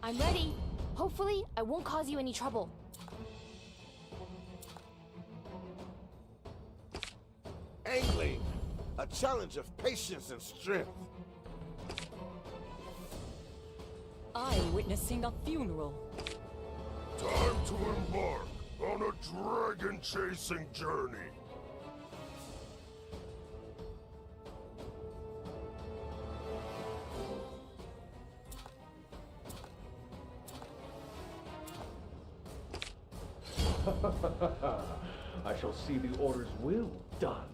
I'm ready. Hopefully, I won't cause you any trouble. Angling, a challenge of patience and strength. I'm witnessing a funeral. Time to embark on a dragon-chasing journey. I shall see the Order's will done.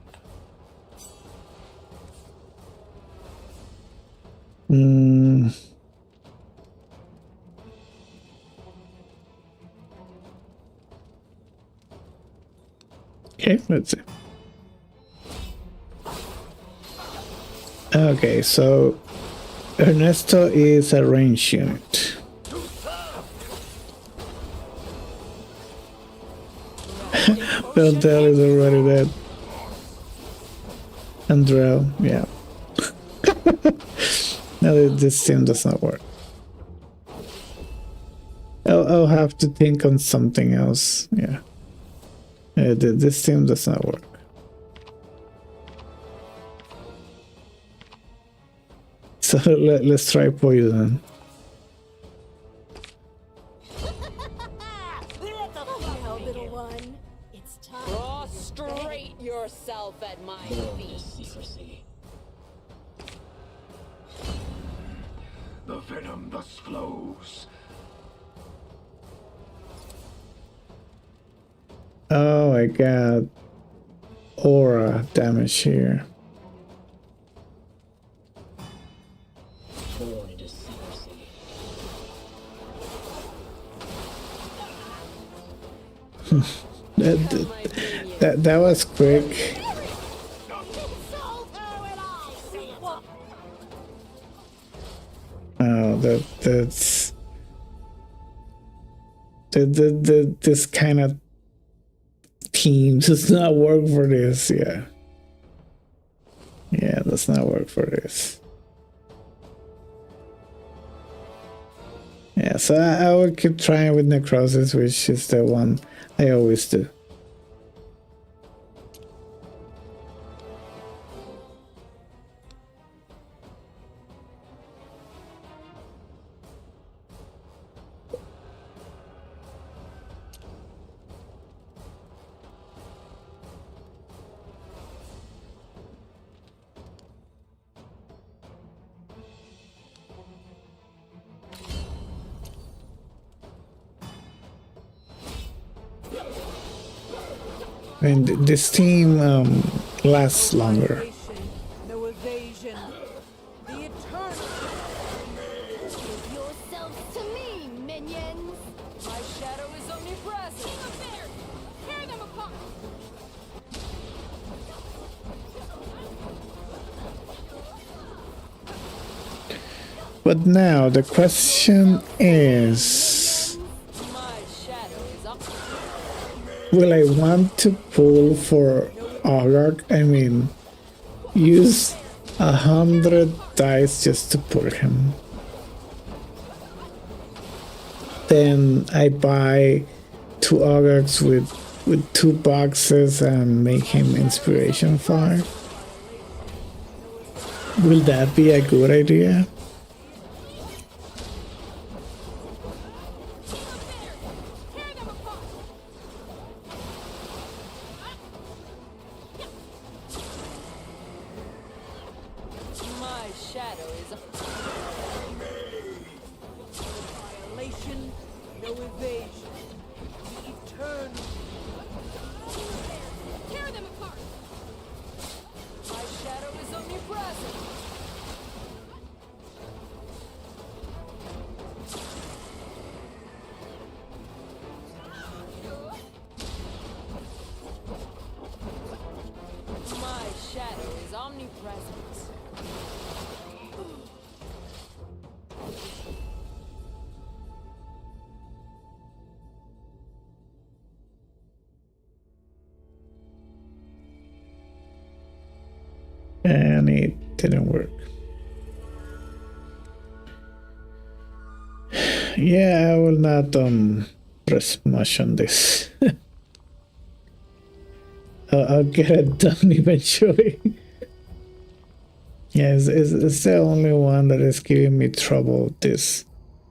Okay, let's see. Okay, so Ernesto is a range unit. Beltel is already dead. Andrel, yeah. No, this team does not work. I'll have to think on something else. Yeah. This team does not work. So let's try poison. Now, little one, it's time. Prostrate yourself at my More feet. secrecy. The venom thus flows. Oh, I got aura damage here. Born into secrecy. That was quick. Oh, that's this kind of team does not work for this. Yeah, does not work for this. Yeah, so I will keep trying with necrosis, which is the one I always do. And this team lasts longer. No evasion. The eternal. Give yourselves to me, minions. My shadow is omnipresent. King of Bears, tear them apart. But now the question is, My shadow is up. will I want to pull for Ogre? I mean, use 100 dice just to pull him. Then I buy 2 Ogres with 2 boxes and make him Inspiration Fire. Will that be a good idea? Tear them apart. My shadow is up. Violation. No evasion. The eternal. Tear them apart. My shadow is omnipresent. My shadow is omnipresent. And it didn't work. Yeah, I will not press much on this. I'll get it done eventually. Yeah, it's the only one that is giving me trouble this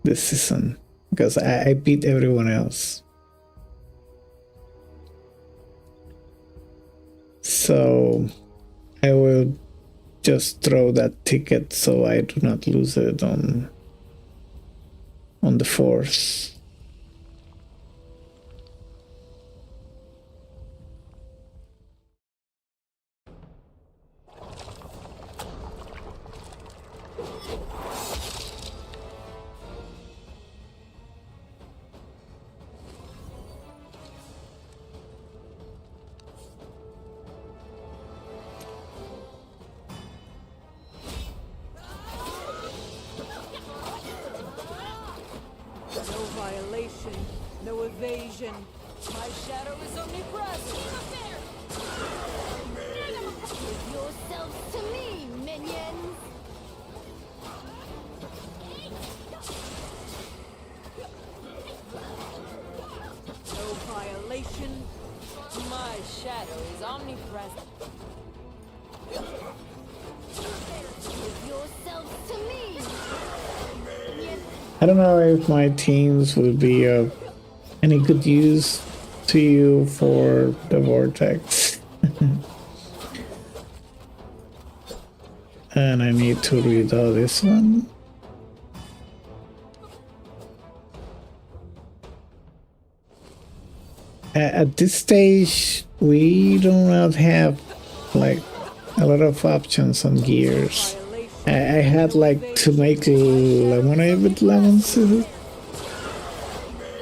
season, because I beat everyone else. So I will just throw that ticket so I do not lose it on the force. No violation. No evasion. My shadow is omnipresent. Give yourselves to me, minions. No violation. My shadow is omnipresent. Give yourselves to me, I don't know if my teams will be of any good use to you for the Vortex. And I need to redraw this one. At this stage, we do not have like a lot of options on gears. I had like to make lemonade with lemons,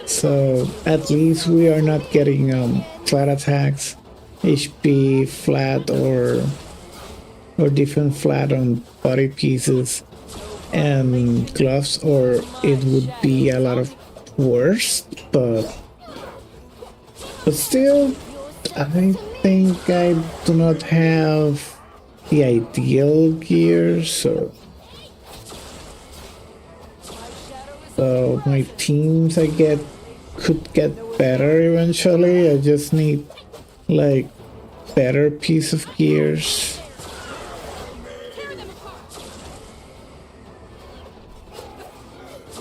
so at least we are not getting flat attacks, HP flat or different flat on body pieces and gloves, or it would be a lot of worse. But still, I think I do not have the ideal gear, so my teams could get better eventually. I just need like better piece of gears.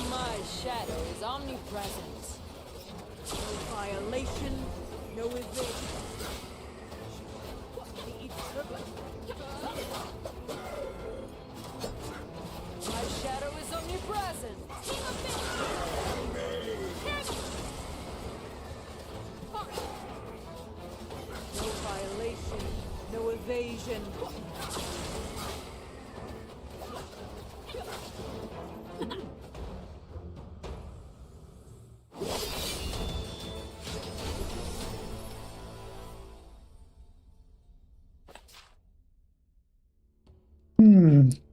My shadow is omnipresent. No violation, no evasion. My shadow is omnipresent. No violation, no evasion.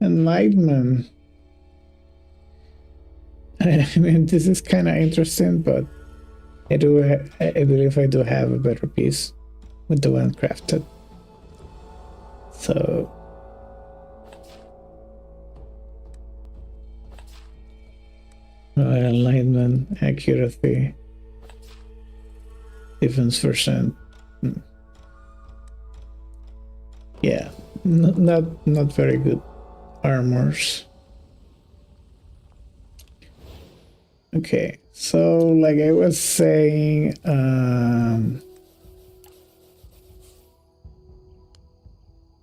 Enlightenment. I mean, this is kind of interesting, but I believe I do have a better piece with the one crafted. So alignment, accuracy, defense percent. Yeah, not very good armors. Okay, so like I was saying, I'm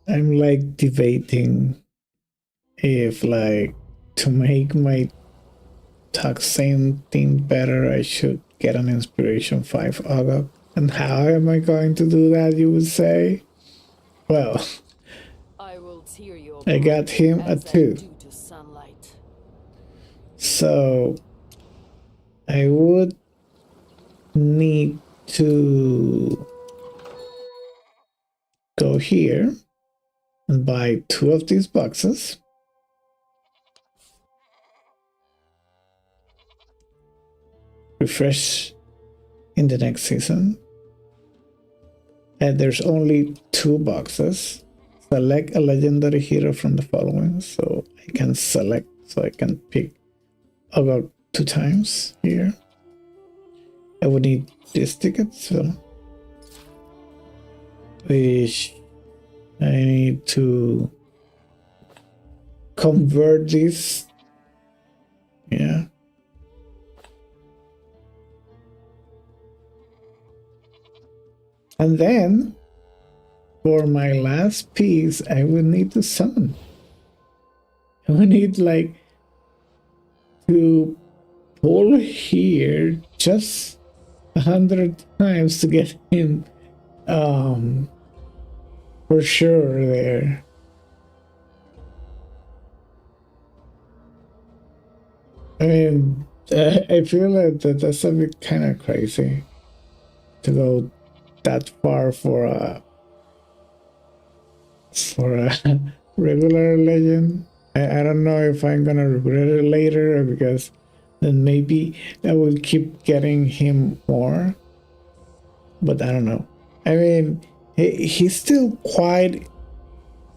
like debating if like to make my toxin thing better, I should get an inspiration 5 Ogok. And how am I going to do that, you would say? Well, I will tear your I got him as a I 2. do to sunlight. So I would need to go here and buy 2 of these boxes. Refresh in the next season. And there's only 2 boxes. Select a legendary hero from the following. So I can select, so I can pick about 2 times here. I would need this ticket, so which I need to convert this. Yeah. And then for my last piece, I will need to summon. I will need like to pull here just 100 times to get him for sure there. I mean, I feel like that's a bit kind of crazy to go that far for a regular legend. I don't know if I'm gonna regret it later, because then maybe I will keep getting him more. But I don't know. I mean, he's still quite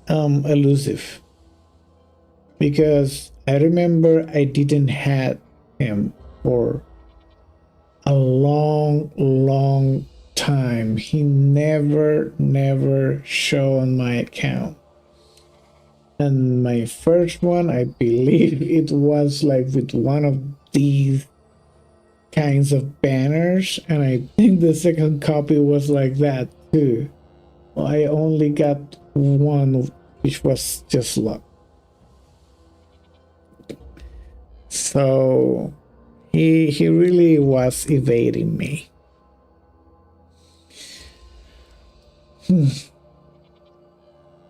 elusive, because I remember I didn't have him for a long time. He never showed on my account. And my first one, I believe it was like with one of these kinds of banners, and I think the second copy was like that too. I only got one, which was just luck. So he really was evading me.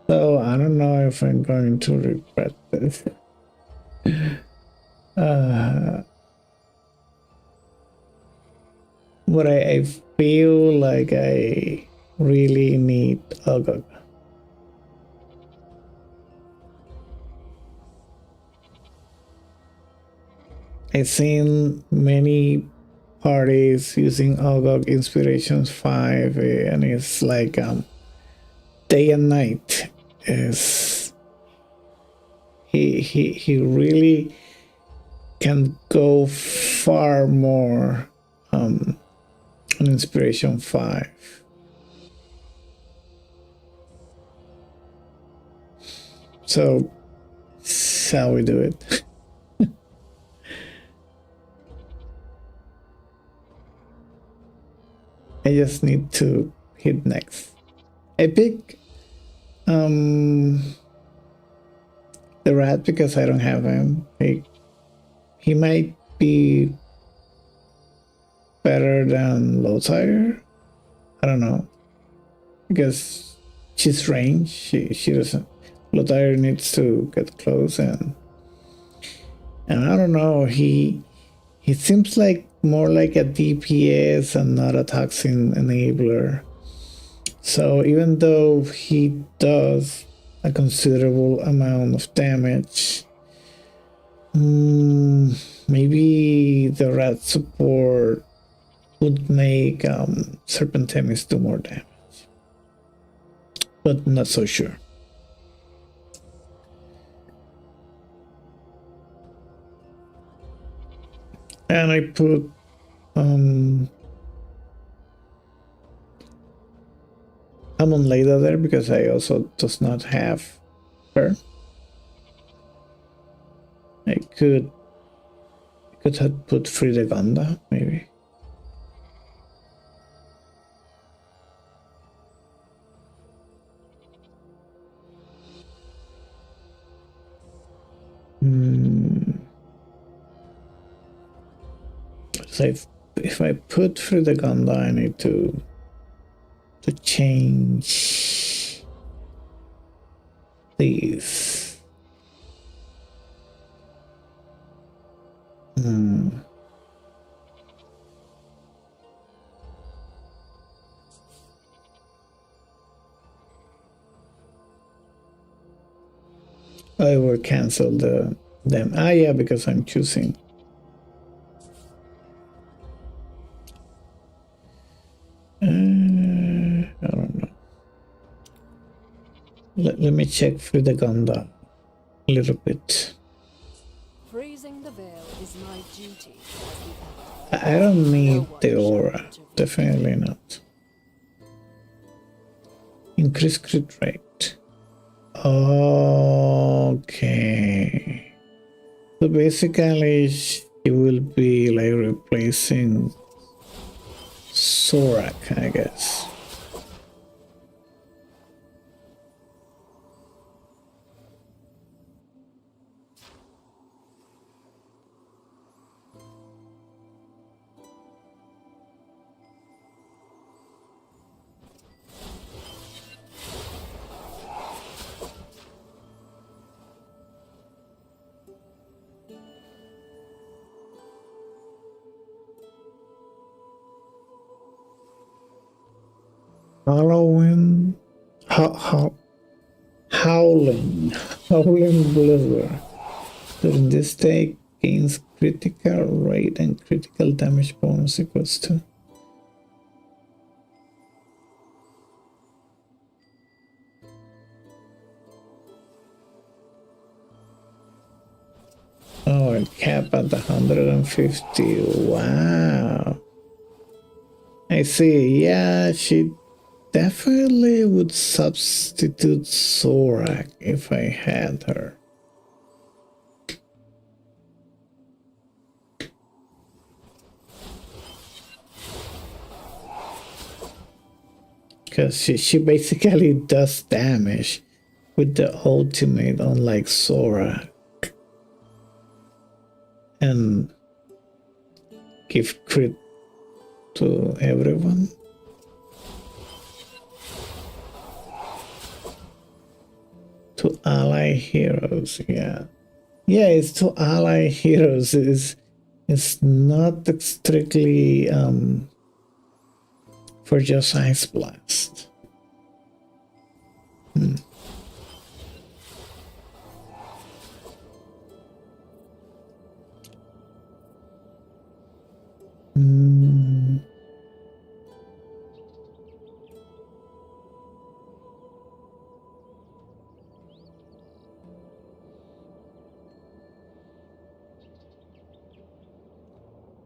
So I don't know if I'm going to regret this. But I feel like I really need Ogog. I've seen many parties using Ogog Inspirations 5, and it's like day and night. Is he really can go far more on Inspiration 5. So shall we do it? I just need to hit next. I pick the rat because I don't have him. He might be better than Lowsider. I don't know, because she's range. She doesn't. Lowsider needs to get close, and I don't know. He seems like more like a DPS and not a toxin enabler. So even though he does a considerable amount of damage, maybe the rat support would make Serpentemis do more damage, but not so sure. And I put Amon Leda there because I also does not have her. I could have put Frideganda maybe. So if I put Frideganda, I need to change these. I will cancel them. Yeah, because I'm choosing. I don't know. Let me check Frideganda a little bit. Freezing the veil is my duty. I don't need the aura. Definitely not. Increase crit rate. Okay. So basically, she will be like replacing Sorak, I guess. Howling Blizzard. During this stage, gains critical rate and critical damage bonus equals to. Oh, and cap at 150. Wow. I see. Yeah, she definitely would substitute Sorak if I had her. because she basically does damage with the ultimate, unlike Sora, and give crit to everyone. To ally heroes, yeah. Yeah, it's to ally heroes. It's not strictly for just Ice Blast.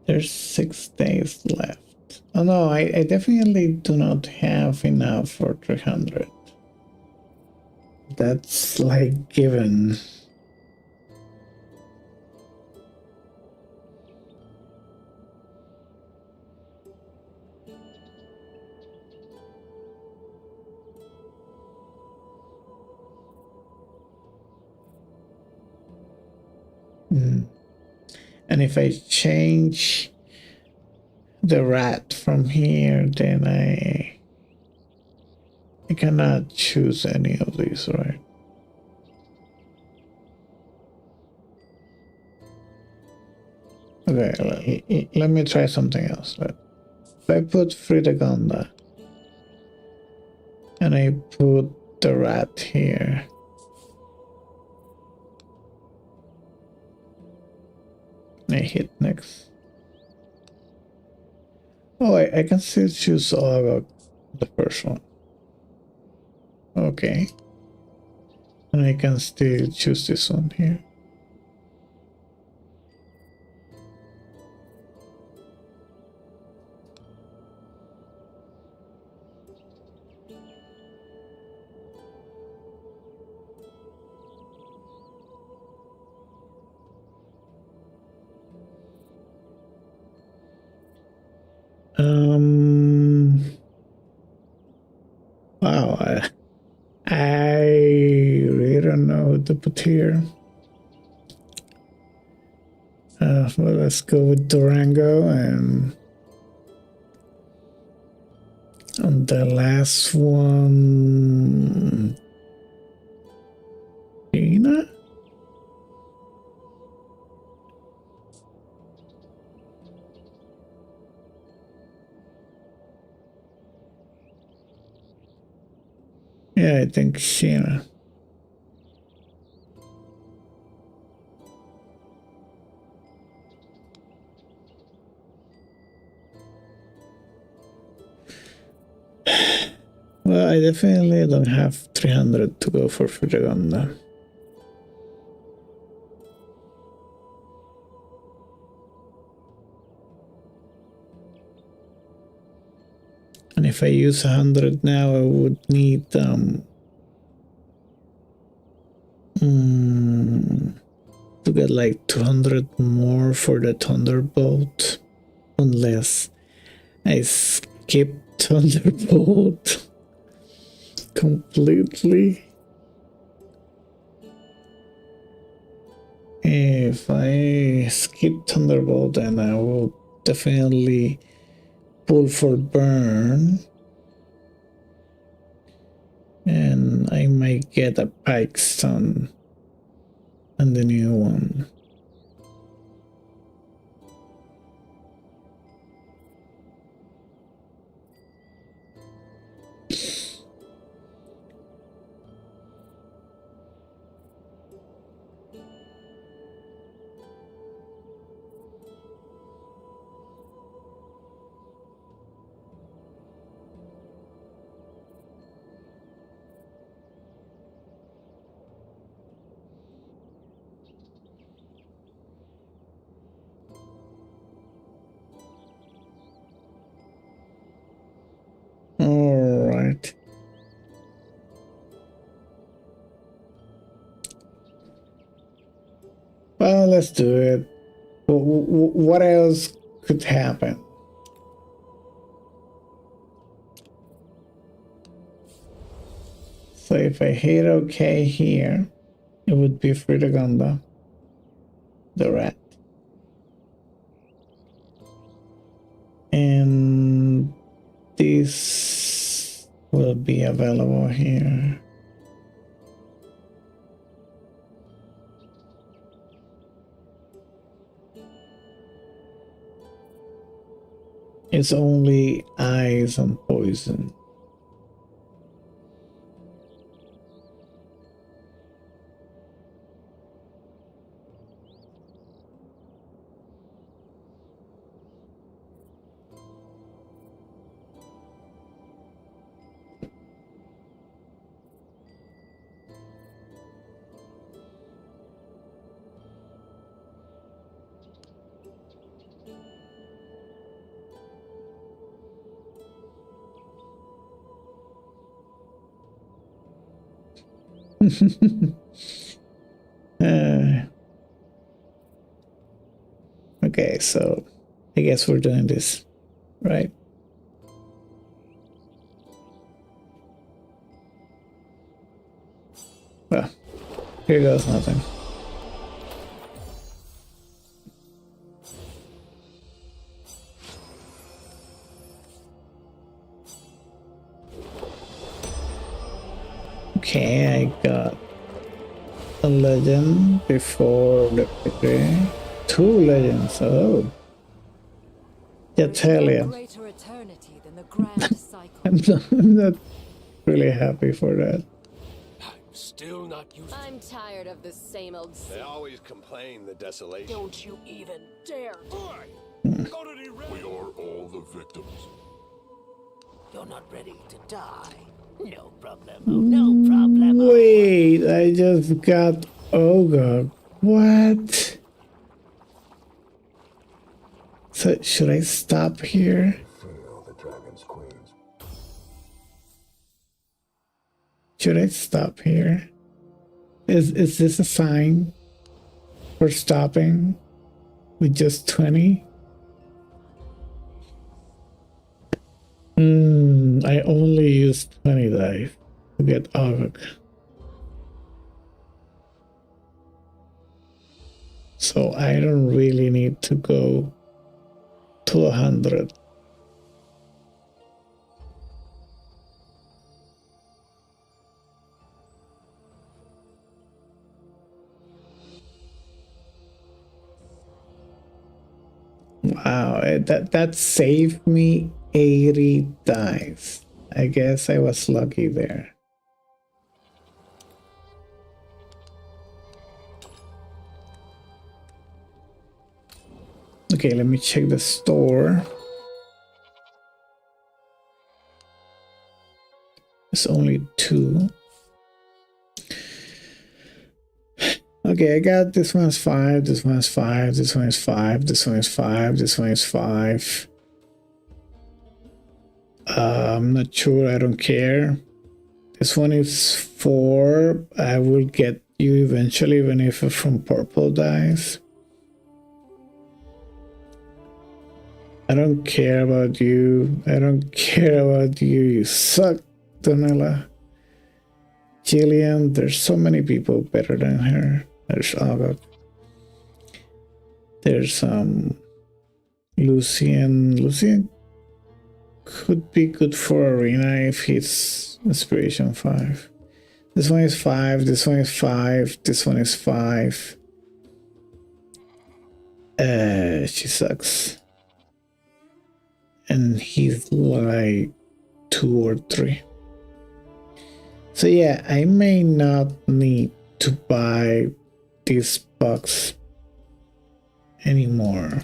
There's 6 days left. Oh no, I definitely do not have enough for 300. That's like given. And if I change the rat from here, then I cannot choose any of these, right? Okay, let me try something else. If I put Fridagonda and I put the rat here, I hit next. Oh, I can still choose the first one. Okay. And I can still choose this one here. Wow, I really don't know what to put here. Well, let's go with Durango, and on the last one, Gina? Yeah, I think Sheena. Well, I definitely don't have 300 to go for Fujagonda. And if I use 100 now, I would need to get like 200 more for the Thunderbolt, unless I skip Thunderbolt completely. If I skip Thunderbolt, then I will definitely pull for burn, and I might get a Pike Stun and the new one. All right. Well, let's do it. What else could happen? So if I hit OK here, it would be Fritiganda, the rat. And this will be available here. It's only ice and poison. Okay, so I guess we're doing this, right? Well, here goes nothing. Okay, I got a legend before the victory. 2 legends, oh. Italian. Greater eternity than the grand cycle. I'm not really happy for that. I'm still not used to I'm tired of the same old. They always complain the desolation. Don't you even dare. Boy, go to the We are all the victims. You're not ready to die. No problem. No problem. Wait, I just got Ogre. What? So should I stop here? Fail the dragon's queens. Should I stop here? Is this a sign for stopping with just 20? I only used 20 dice to get Ogre. So I don't really need to go to 100. Wow, that saved me 80 dice. I guess I was lucky there. Okay, let me check the store. It's only 2. Okay, I got this one's 5, this one's 5, this one is 5, this one is 5, this one is 5. I'm not sure, I don't care. This one is 4. I will get you eventually, even if it's from purple dice. I don't care about you. I don't care about you. You suck, Donella. Jillian, there's so many people better than her. There's Agat. There's Lucian. Lucian could be good for Arena if he's Inspiration 5. This one is 5, this one is 5, this one is 5. She sucks. And he's like 2 or 3. So yeah, I may not need to buy this box anymore.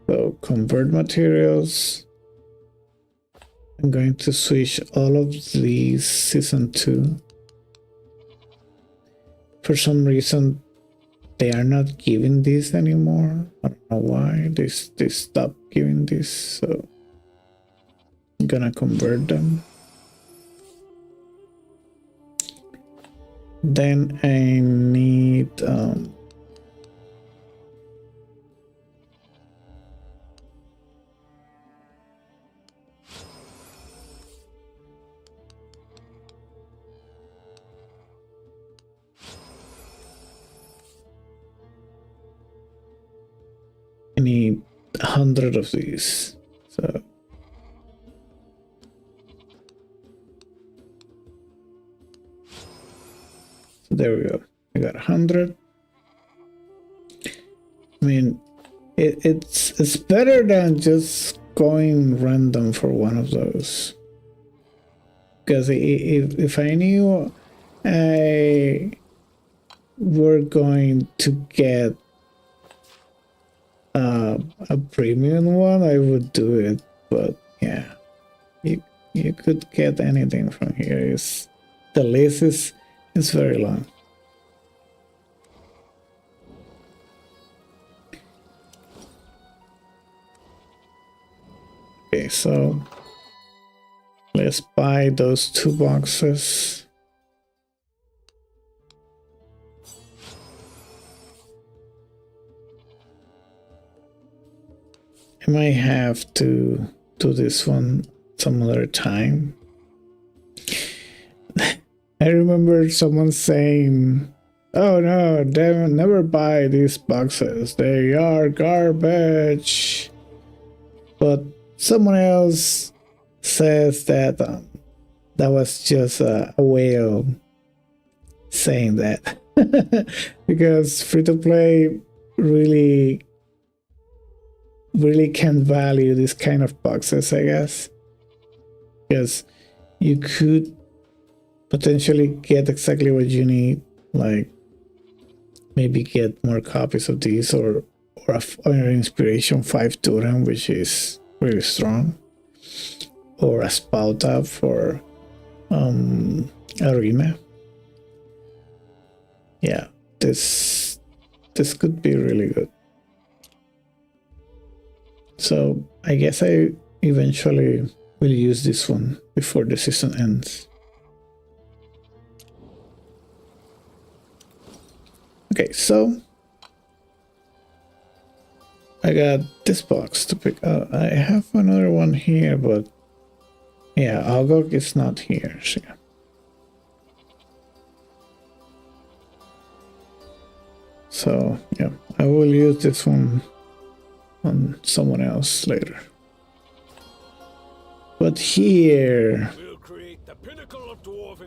So convert materials. I'm going to switch all of these season 2. For some reason, they are not giving this anymore. I don't know why they stopped giving this, so I'm gonna convert them. Then I need 100 of these. So there we go. I got 100. I mean, it's better than just going random for one of those. Because if I knew I were going to get a premium one, I would do it. But yeah, you could get anything from here. The list is very long. Okay, so let's buy those 2 boxes. I might have to do this one some other time. I remember someone saying, "Oh no, never buy these boxes. They are garbage." But someone else says that that was just a way of saying that. Because free-to-play really can value this kind of boxes, I guess. Because you could potentially get exactly what you need, like maybe get more copies of these or an Inspiration 5 Turan, which is really strong, or a spout up for Arima. Yeah, this could be really good. So I guess I eventually will use this one before the season ends. Okay, so I got this box to pick up. I have another one here, but yeah, Agog is not here. So yeah, I will use this one on someone else later. But here,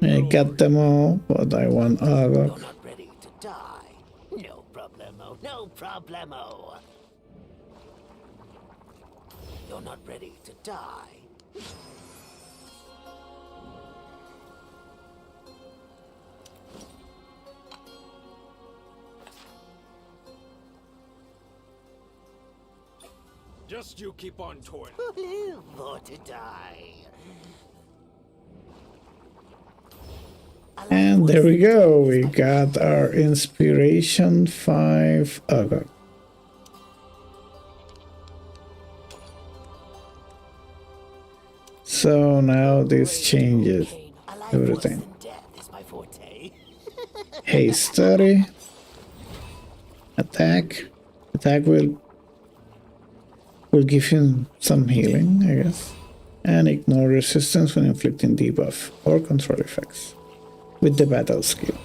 I got them all, but I want Agog. You're not ready to die. No problemo, no problemo. You're not ready to die. Just you keep on toiling. Vortex. And there we go. We got our Inspiration 5 Agog. So now this changes everything. Hey, study. Attack. Attack will give him some healing, I guess. And ignore resistance when inflicting debuff or control effects with the battle skill.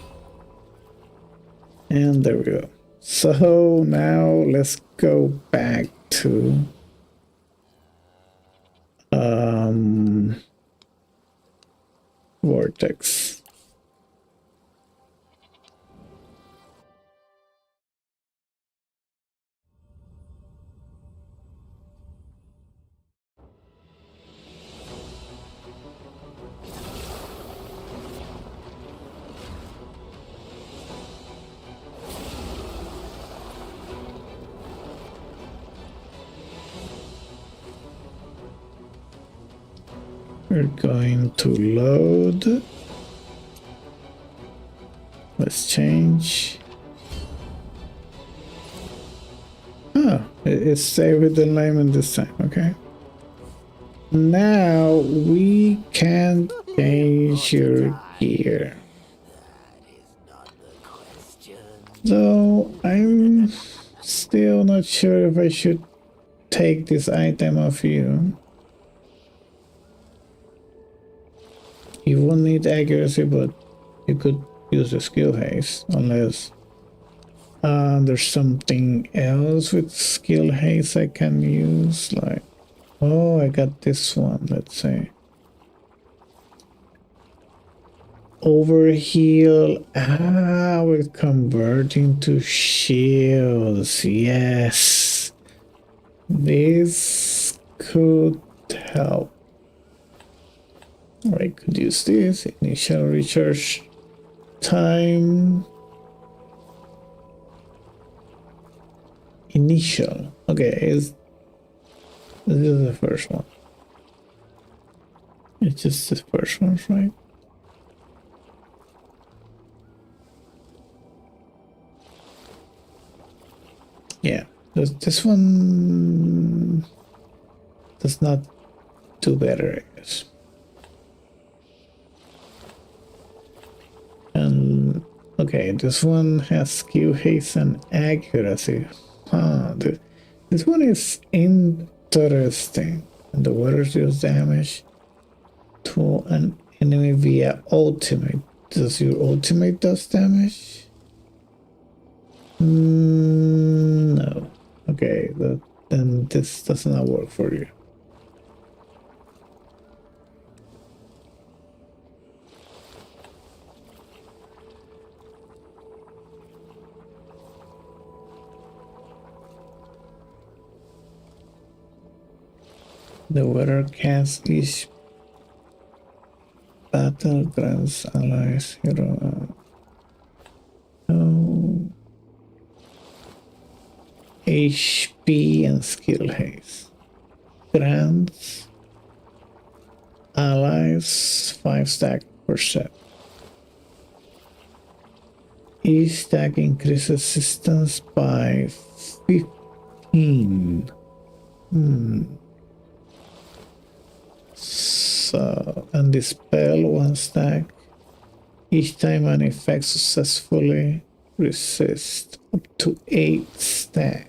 And there we go. So now let's go back to Vortex. We're going to load. Let's change. Oh, it stayed with the alignment this time, okay. Now we can change your gear. So I'm still not sure if I should take this item off you. You won't need accuracy, but you could use the skill haste, unless There's something else with skill haste I can use, like, oh, I got this one, let's say. Overheal, will convert into shields, yes. This could help. Or I could use this, initial recharge time. Initial, okay, this is the first one. It's just the first one, right? Yeah, this one does not do better, I guess. And okay, this one has skill haste and accuracy. This one is interesting. And the water deals damage to an enemy via ultimate. Does your ultimate does damage? No. Okay, then this does not work for you. The weather cast each battle grants allies hero. HP and skill haste. Grants allies 5 stack per set. Each stack increases resistance by 15. So, and dispel 1 stack each time an effect successfully resists up to 8 stacks.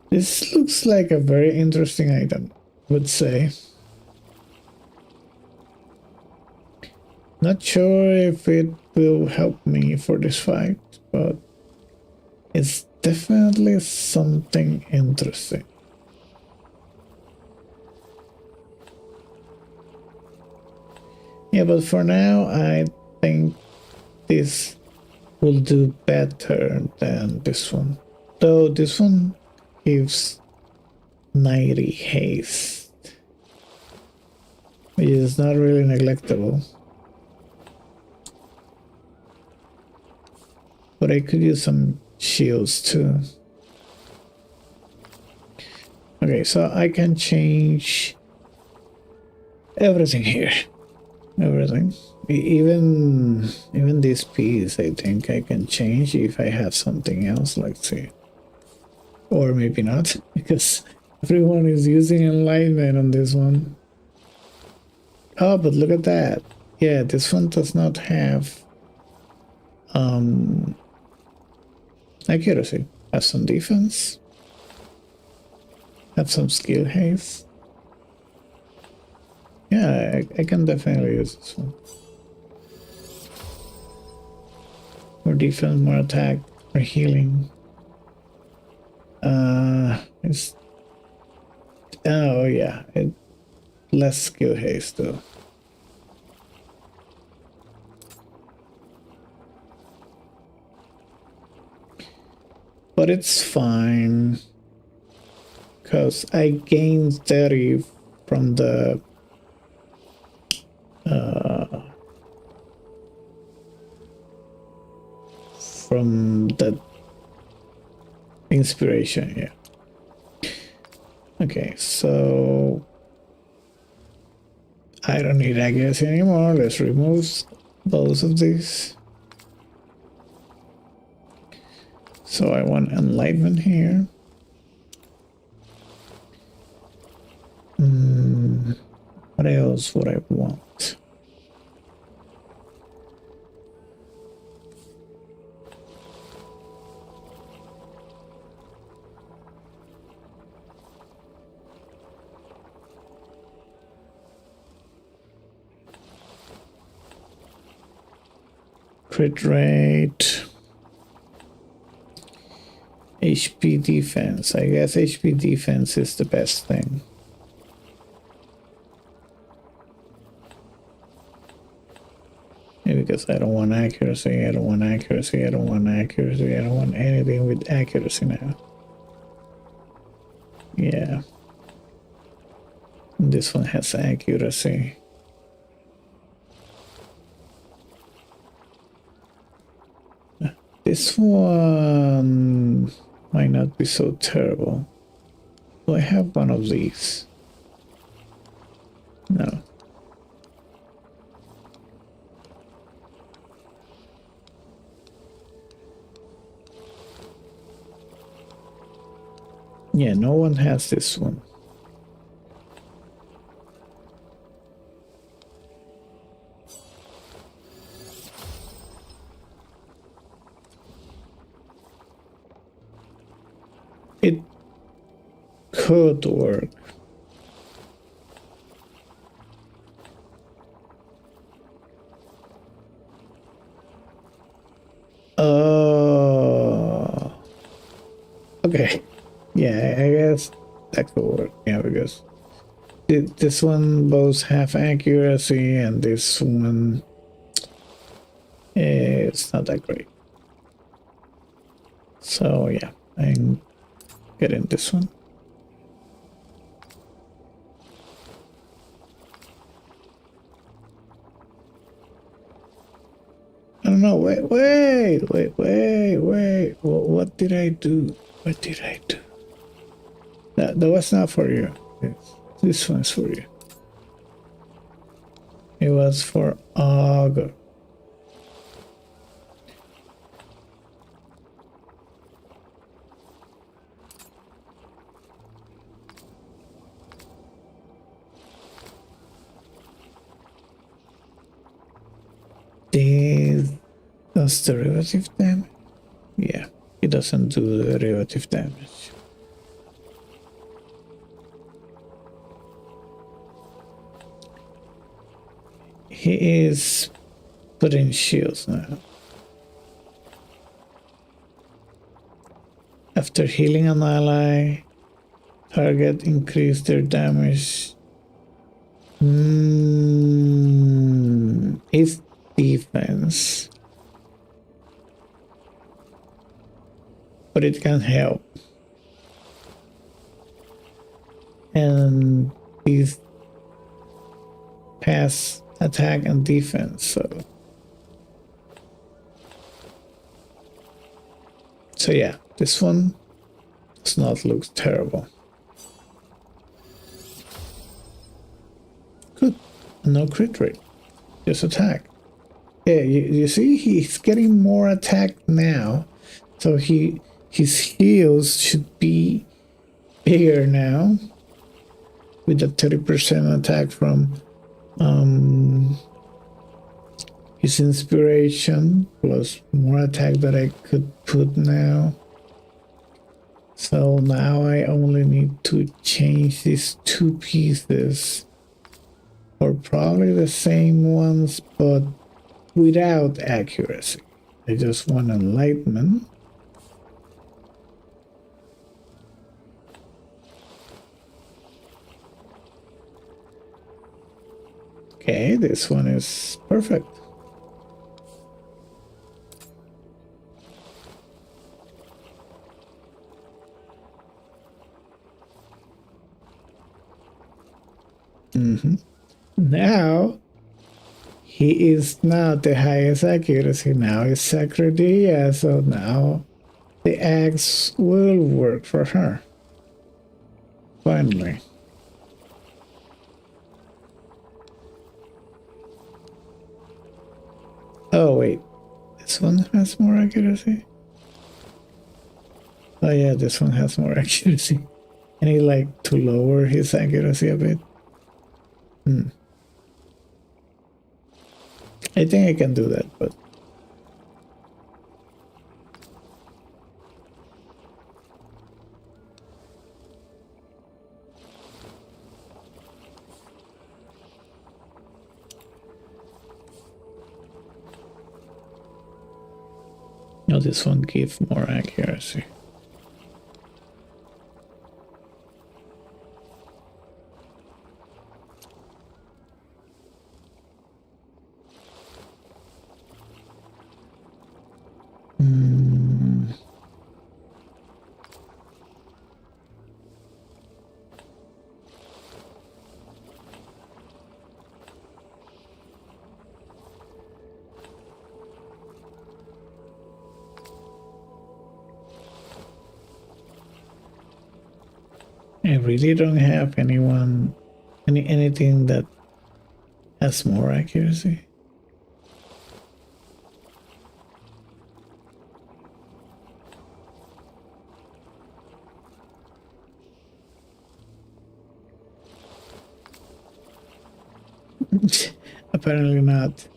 This looks like a very interesting item, I would say. Not sure if it will help me for this fight, but it's definitely something interesting. Yeah, but for now, I think this will do better than this one. Though this one gives 90 haste, which is not really neglectable. But I could use some shields too. Okay, so I can change everything here. Everything. Even this piece, I think I can change if I have something else, like say. Or maybe not, because everyone is using enlightenment on this one. Oh, but look at that. Yeah, this one does not have accuracy. Have some defense. Have some skill haste. Yeah, I can definitely use this one. More defense, more attack, more healing. It's oh yeah, less skill haste though. But it's fine, because I gained 30 from the inspiration, yeah. Okay, so I don't need accuracy anymore. Let's remove both of these. So I want enlightenment here. does what I want. Crit rate. HP defense. I guess HP defense is the best thing. Yeah, because I don't want accuracy, I don't want accuracy, I don't want accuracy, I don't want anything with accuracy now. Yeah. This one has accuracy. This one might not be so terrible. Do I have one of these? No. Yeah, no one has this one. It could work. Okay. Yeah, I guess that could work. Yeah, because this one both have accuracy and this one is not that great. So yeah, I'm getting this one. I don't know. Wait. What did I do? What did I do? That was not for you. This one's for you. It was for Augur. Does derivative damage? Yeah, it doesn't do derivative damage. He is putting shields now. After healing an ally, target increase their damage. It's defense. But it can help. And these pass attack and defense, so yeah, this one does not look terrible. Good. No crit rate, just attack. Yeah, you see he's getting more attack now, so his heals should be bigger now with the 30% attack from his inspiration plus more attack that I could put now. So now I only need to change these two pieces, or probably the same ones but without accuracy. I just want enlightenment. Okay, this one is perfect. Now, he is not the highest accuracy. Now it's Sacradia, so now the axe will work for her. Finally. Oh wait, this one has more accuracy? Oh yeah, this one has more accuracy. And he like to lower his accuracy a bit. I think I can do that, but no, this one gives more accuracy. I really don't have anything that has more accuracy. Apparently not.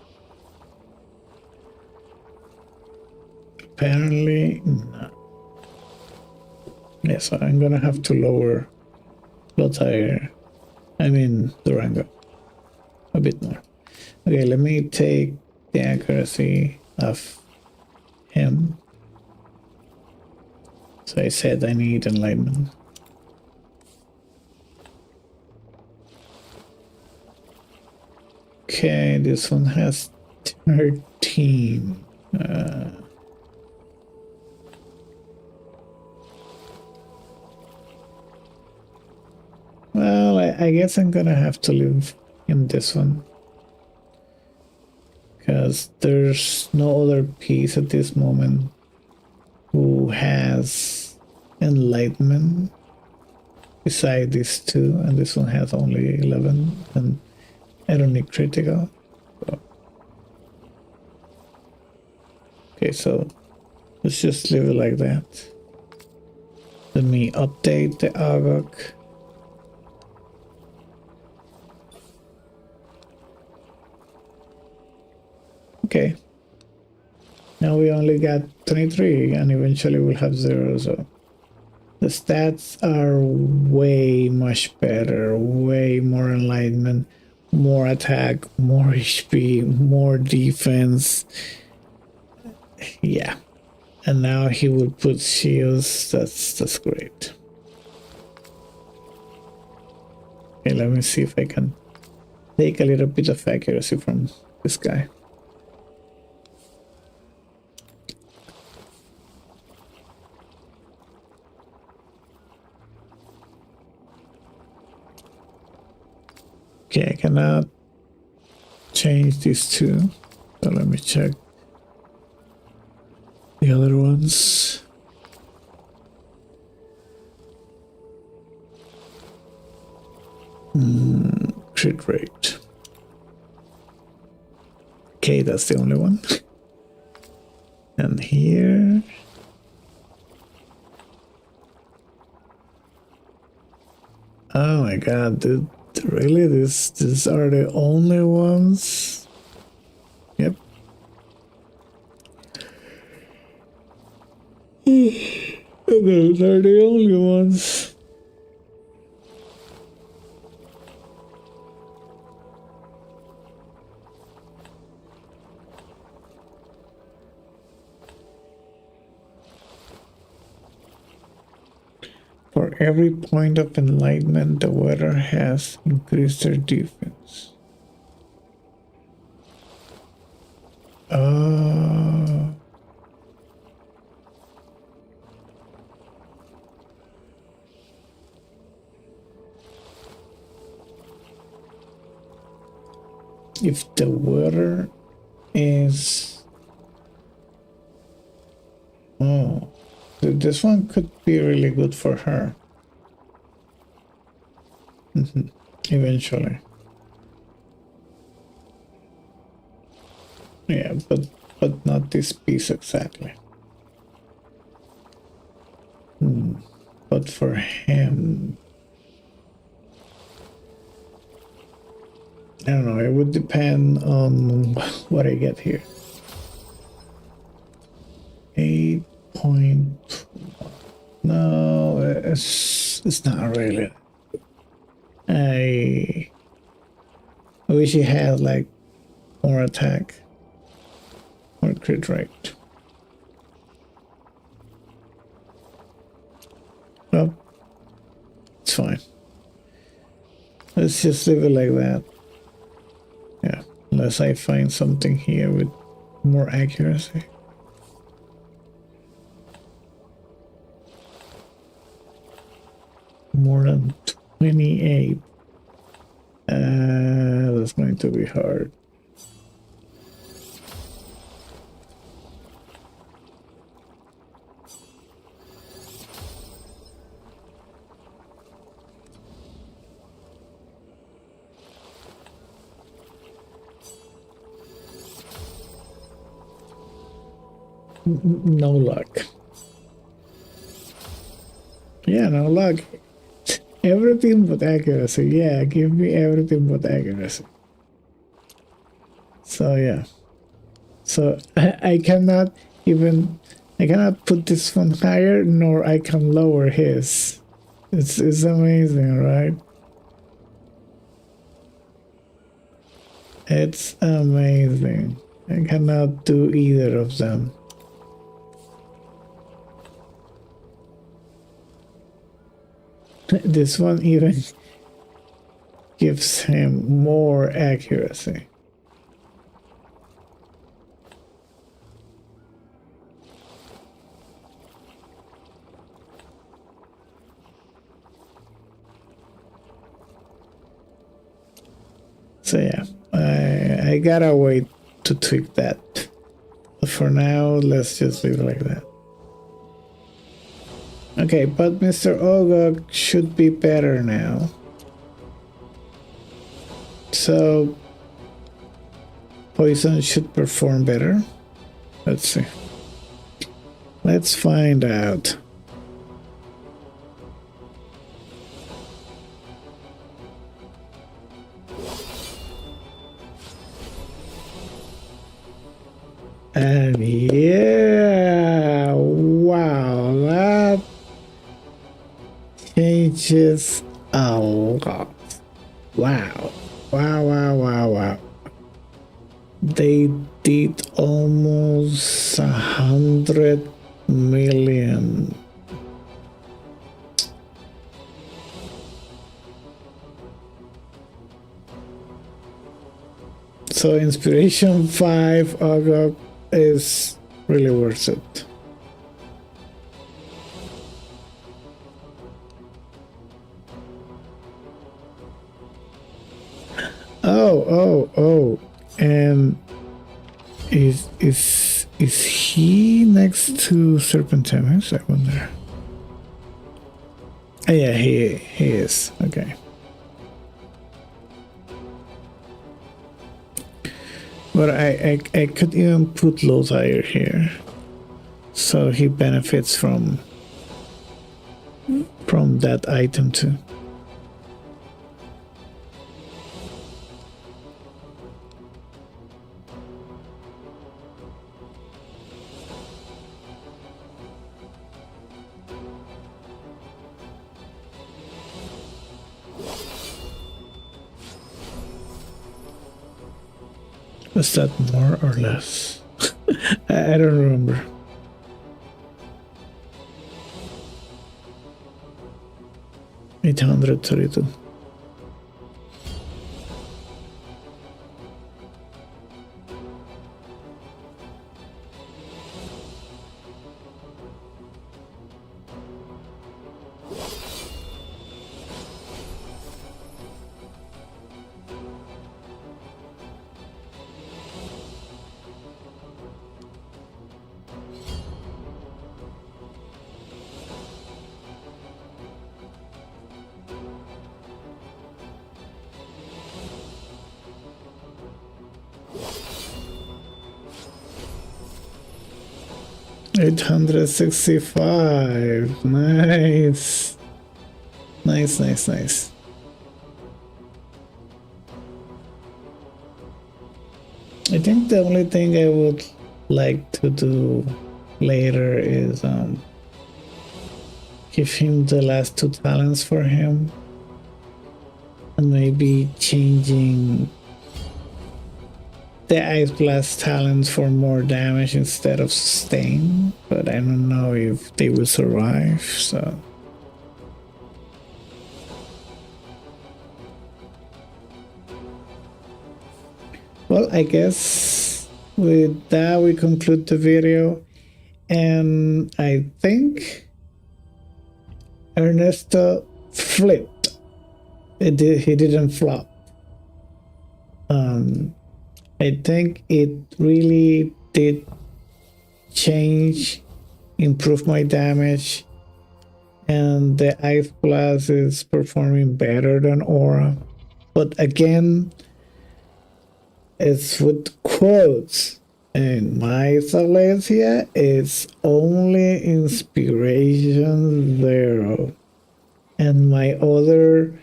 Apparently not. Yeah, so I'm gonna have to lower Heir. I mean Durango a bit more. Okay, let me take the accuracy of him. So I said I need enlightenment. Okay, this one has 13. Well, I guess I'm gonna have to leave him this one. Because there's no other piece at this moment who has enlightenment beside these two, and this one has only 11, and I don't need critical. So. Okay, so let's just leave it like that. Let me update the Agok. Okay. Now we only got 23 and eventually we'll have 0, so the stats are way much better, way more enlightenment, more attack, more HP, more defense. Yeah. And now he will put shields. That's great. Okay, let me see if I can take a little bit of accuracy from this guy. Okay, I cannot change these two, so let me check the other ones. Crit rate. Okay, that's the only one. And here. Oh my god, dude. Really? These are the only ones? Yep. Those are the only ones. For every point of enlightenment, the wearer has increased their defense. If the wearer is... Oh, this one could be really good for her. Eventually. Yeah, but not this piece exactly. But for him... I don't know, it would depend on what I get here. 8.1. No, it's not really. I wish he had like more attack or crit rate. Well, it's fine. Let's just leave it like that. Yeah, unless I find something here with more accuracy. More than 28. That's going to be hard. No luck. Yeah, no luck. Everything but accuracy. Yeah, give me everything but accuracy. So yeah. So I cannot put this one higher, nor I can lower his. It's amazing, right? It's amazing. I cannot do either of them. This one even gives him more accuracy. So yeah, I gotta wait to tweak that. But for now, let's just leave it like that. Okay, but Mr. Ogog should be better now. So poison should perform better. Let's see. Let's find out. And yeah, wow, that changes a lot. Wow. Wow. They did almost 100 million. So Inspiration 5 Ogre is really worth it. Oh, and is he next to Serpentimus? I wonder. Oh, yeah, he is. Okay. But I could even put Heir here, so he benefits from that item too. Was that more or less? I don't remember. $832. $865. Nice. Nice. I think the only thing I would like to do later is give him the last 2 talents for him, and maybe changing the Ice Blast talents for more damage instead of sustain, but I don't know if they will survive, so. Well, I guess with that we conclude the video, and I think Ernesto flipped. He didn't flop. I think it really did change, improve my damage, and the Ice Blast is performing better than Aura. But again, it's with quotes. And my Silesia is only inspiration 0. And my other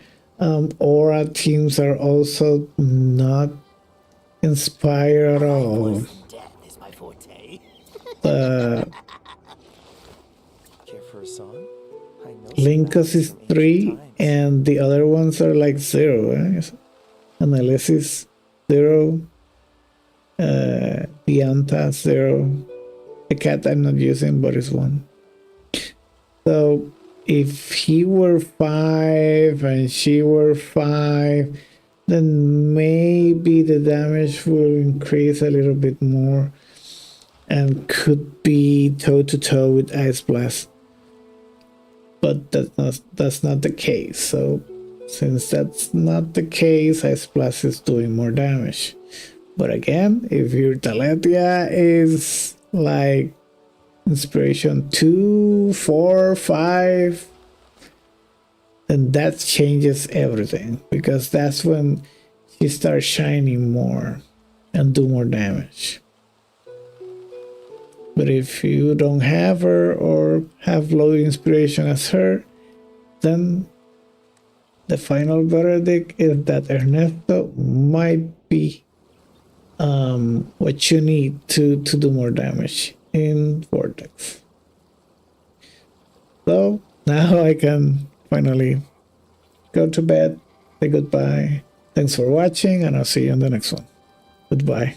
Aura teams are also not inspired at all. Death is my forte. The Care for a song? I know Linkus is 3, and the other ones are like 0. Analysis is 0. Pianta 0. The cat I'm not using, but it's 1. So if he were 5 and she were 5, then maybe the damage will increase a little bit more and could be toe-to-toe with Ice Blast. But that's not the case. So since that's not the case, Ice Blast is doing more damage. But again, if your Taletia is like inspiration 2, 4, 5, then that changes everything, because that's when she starts shining more and do more damage. But if you don't have her or have low inspiration as her, then the final verdict is that Ernesto might be what you need to do more damage in Vortex. So now I can finally go to bed, say goodbye. Thanks for watching, and I'll see you on the next one. Goodbye.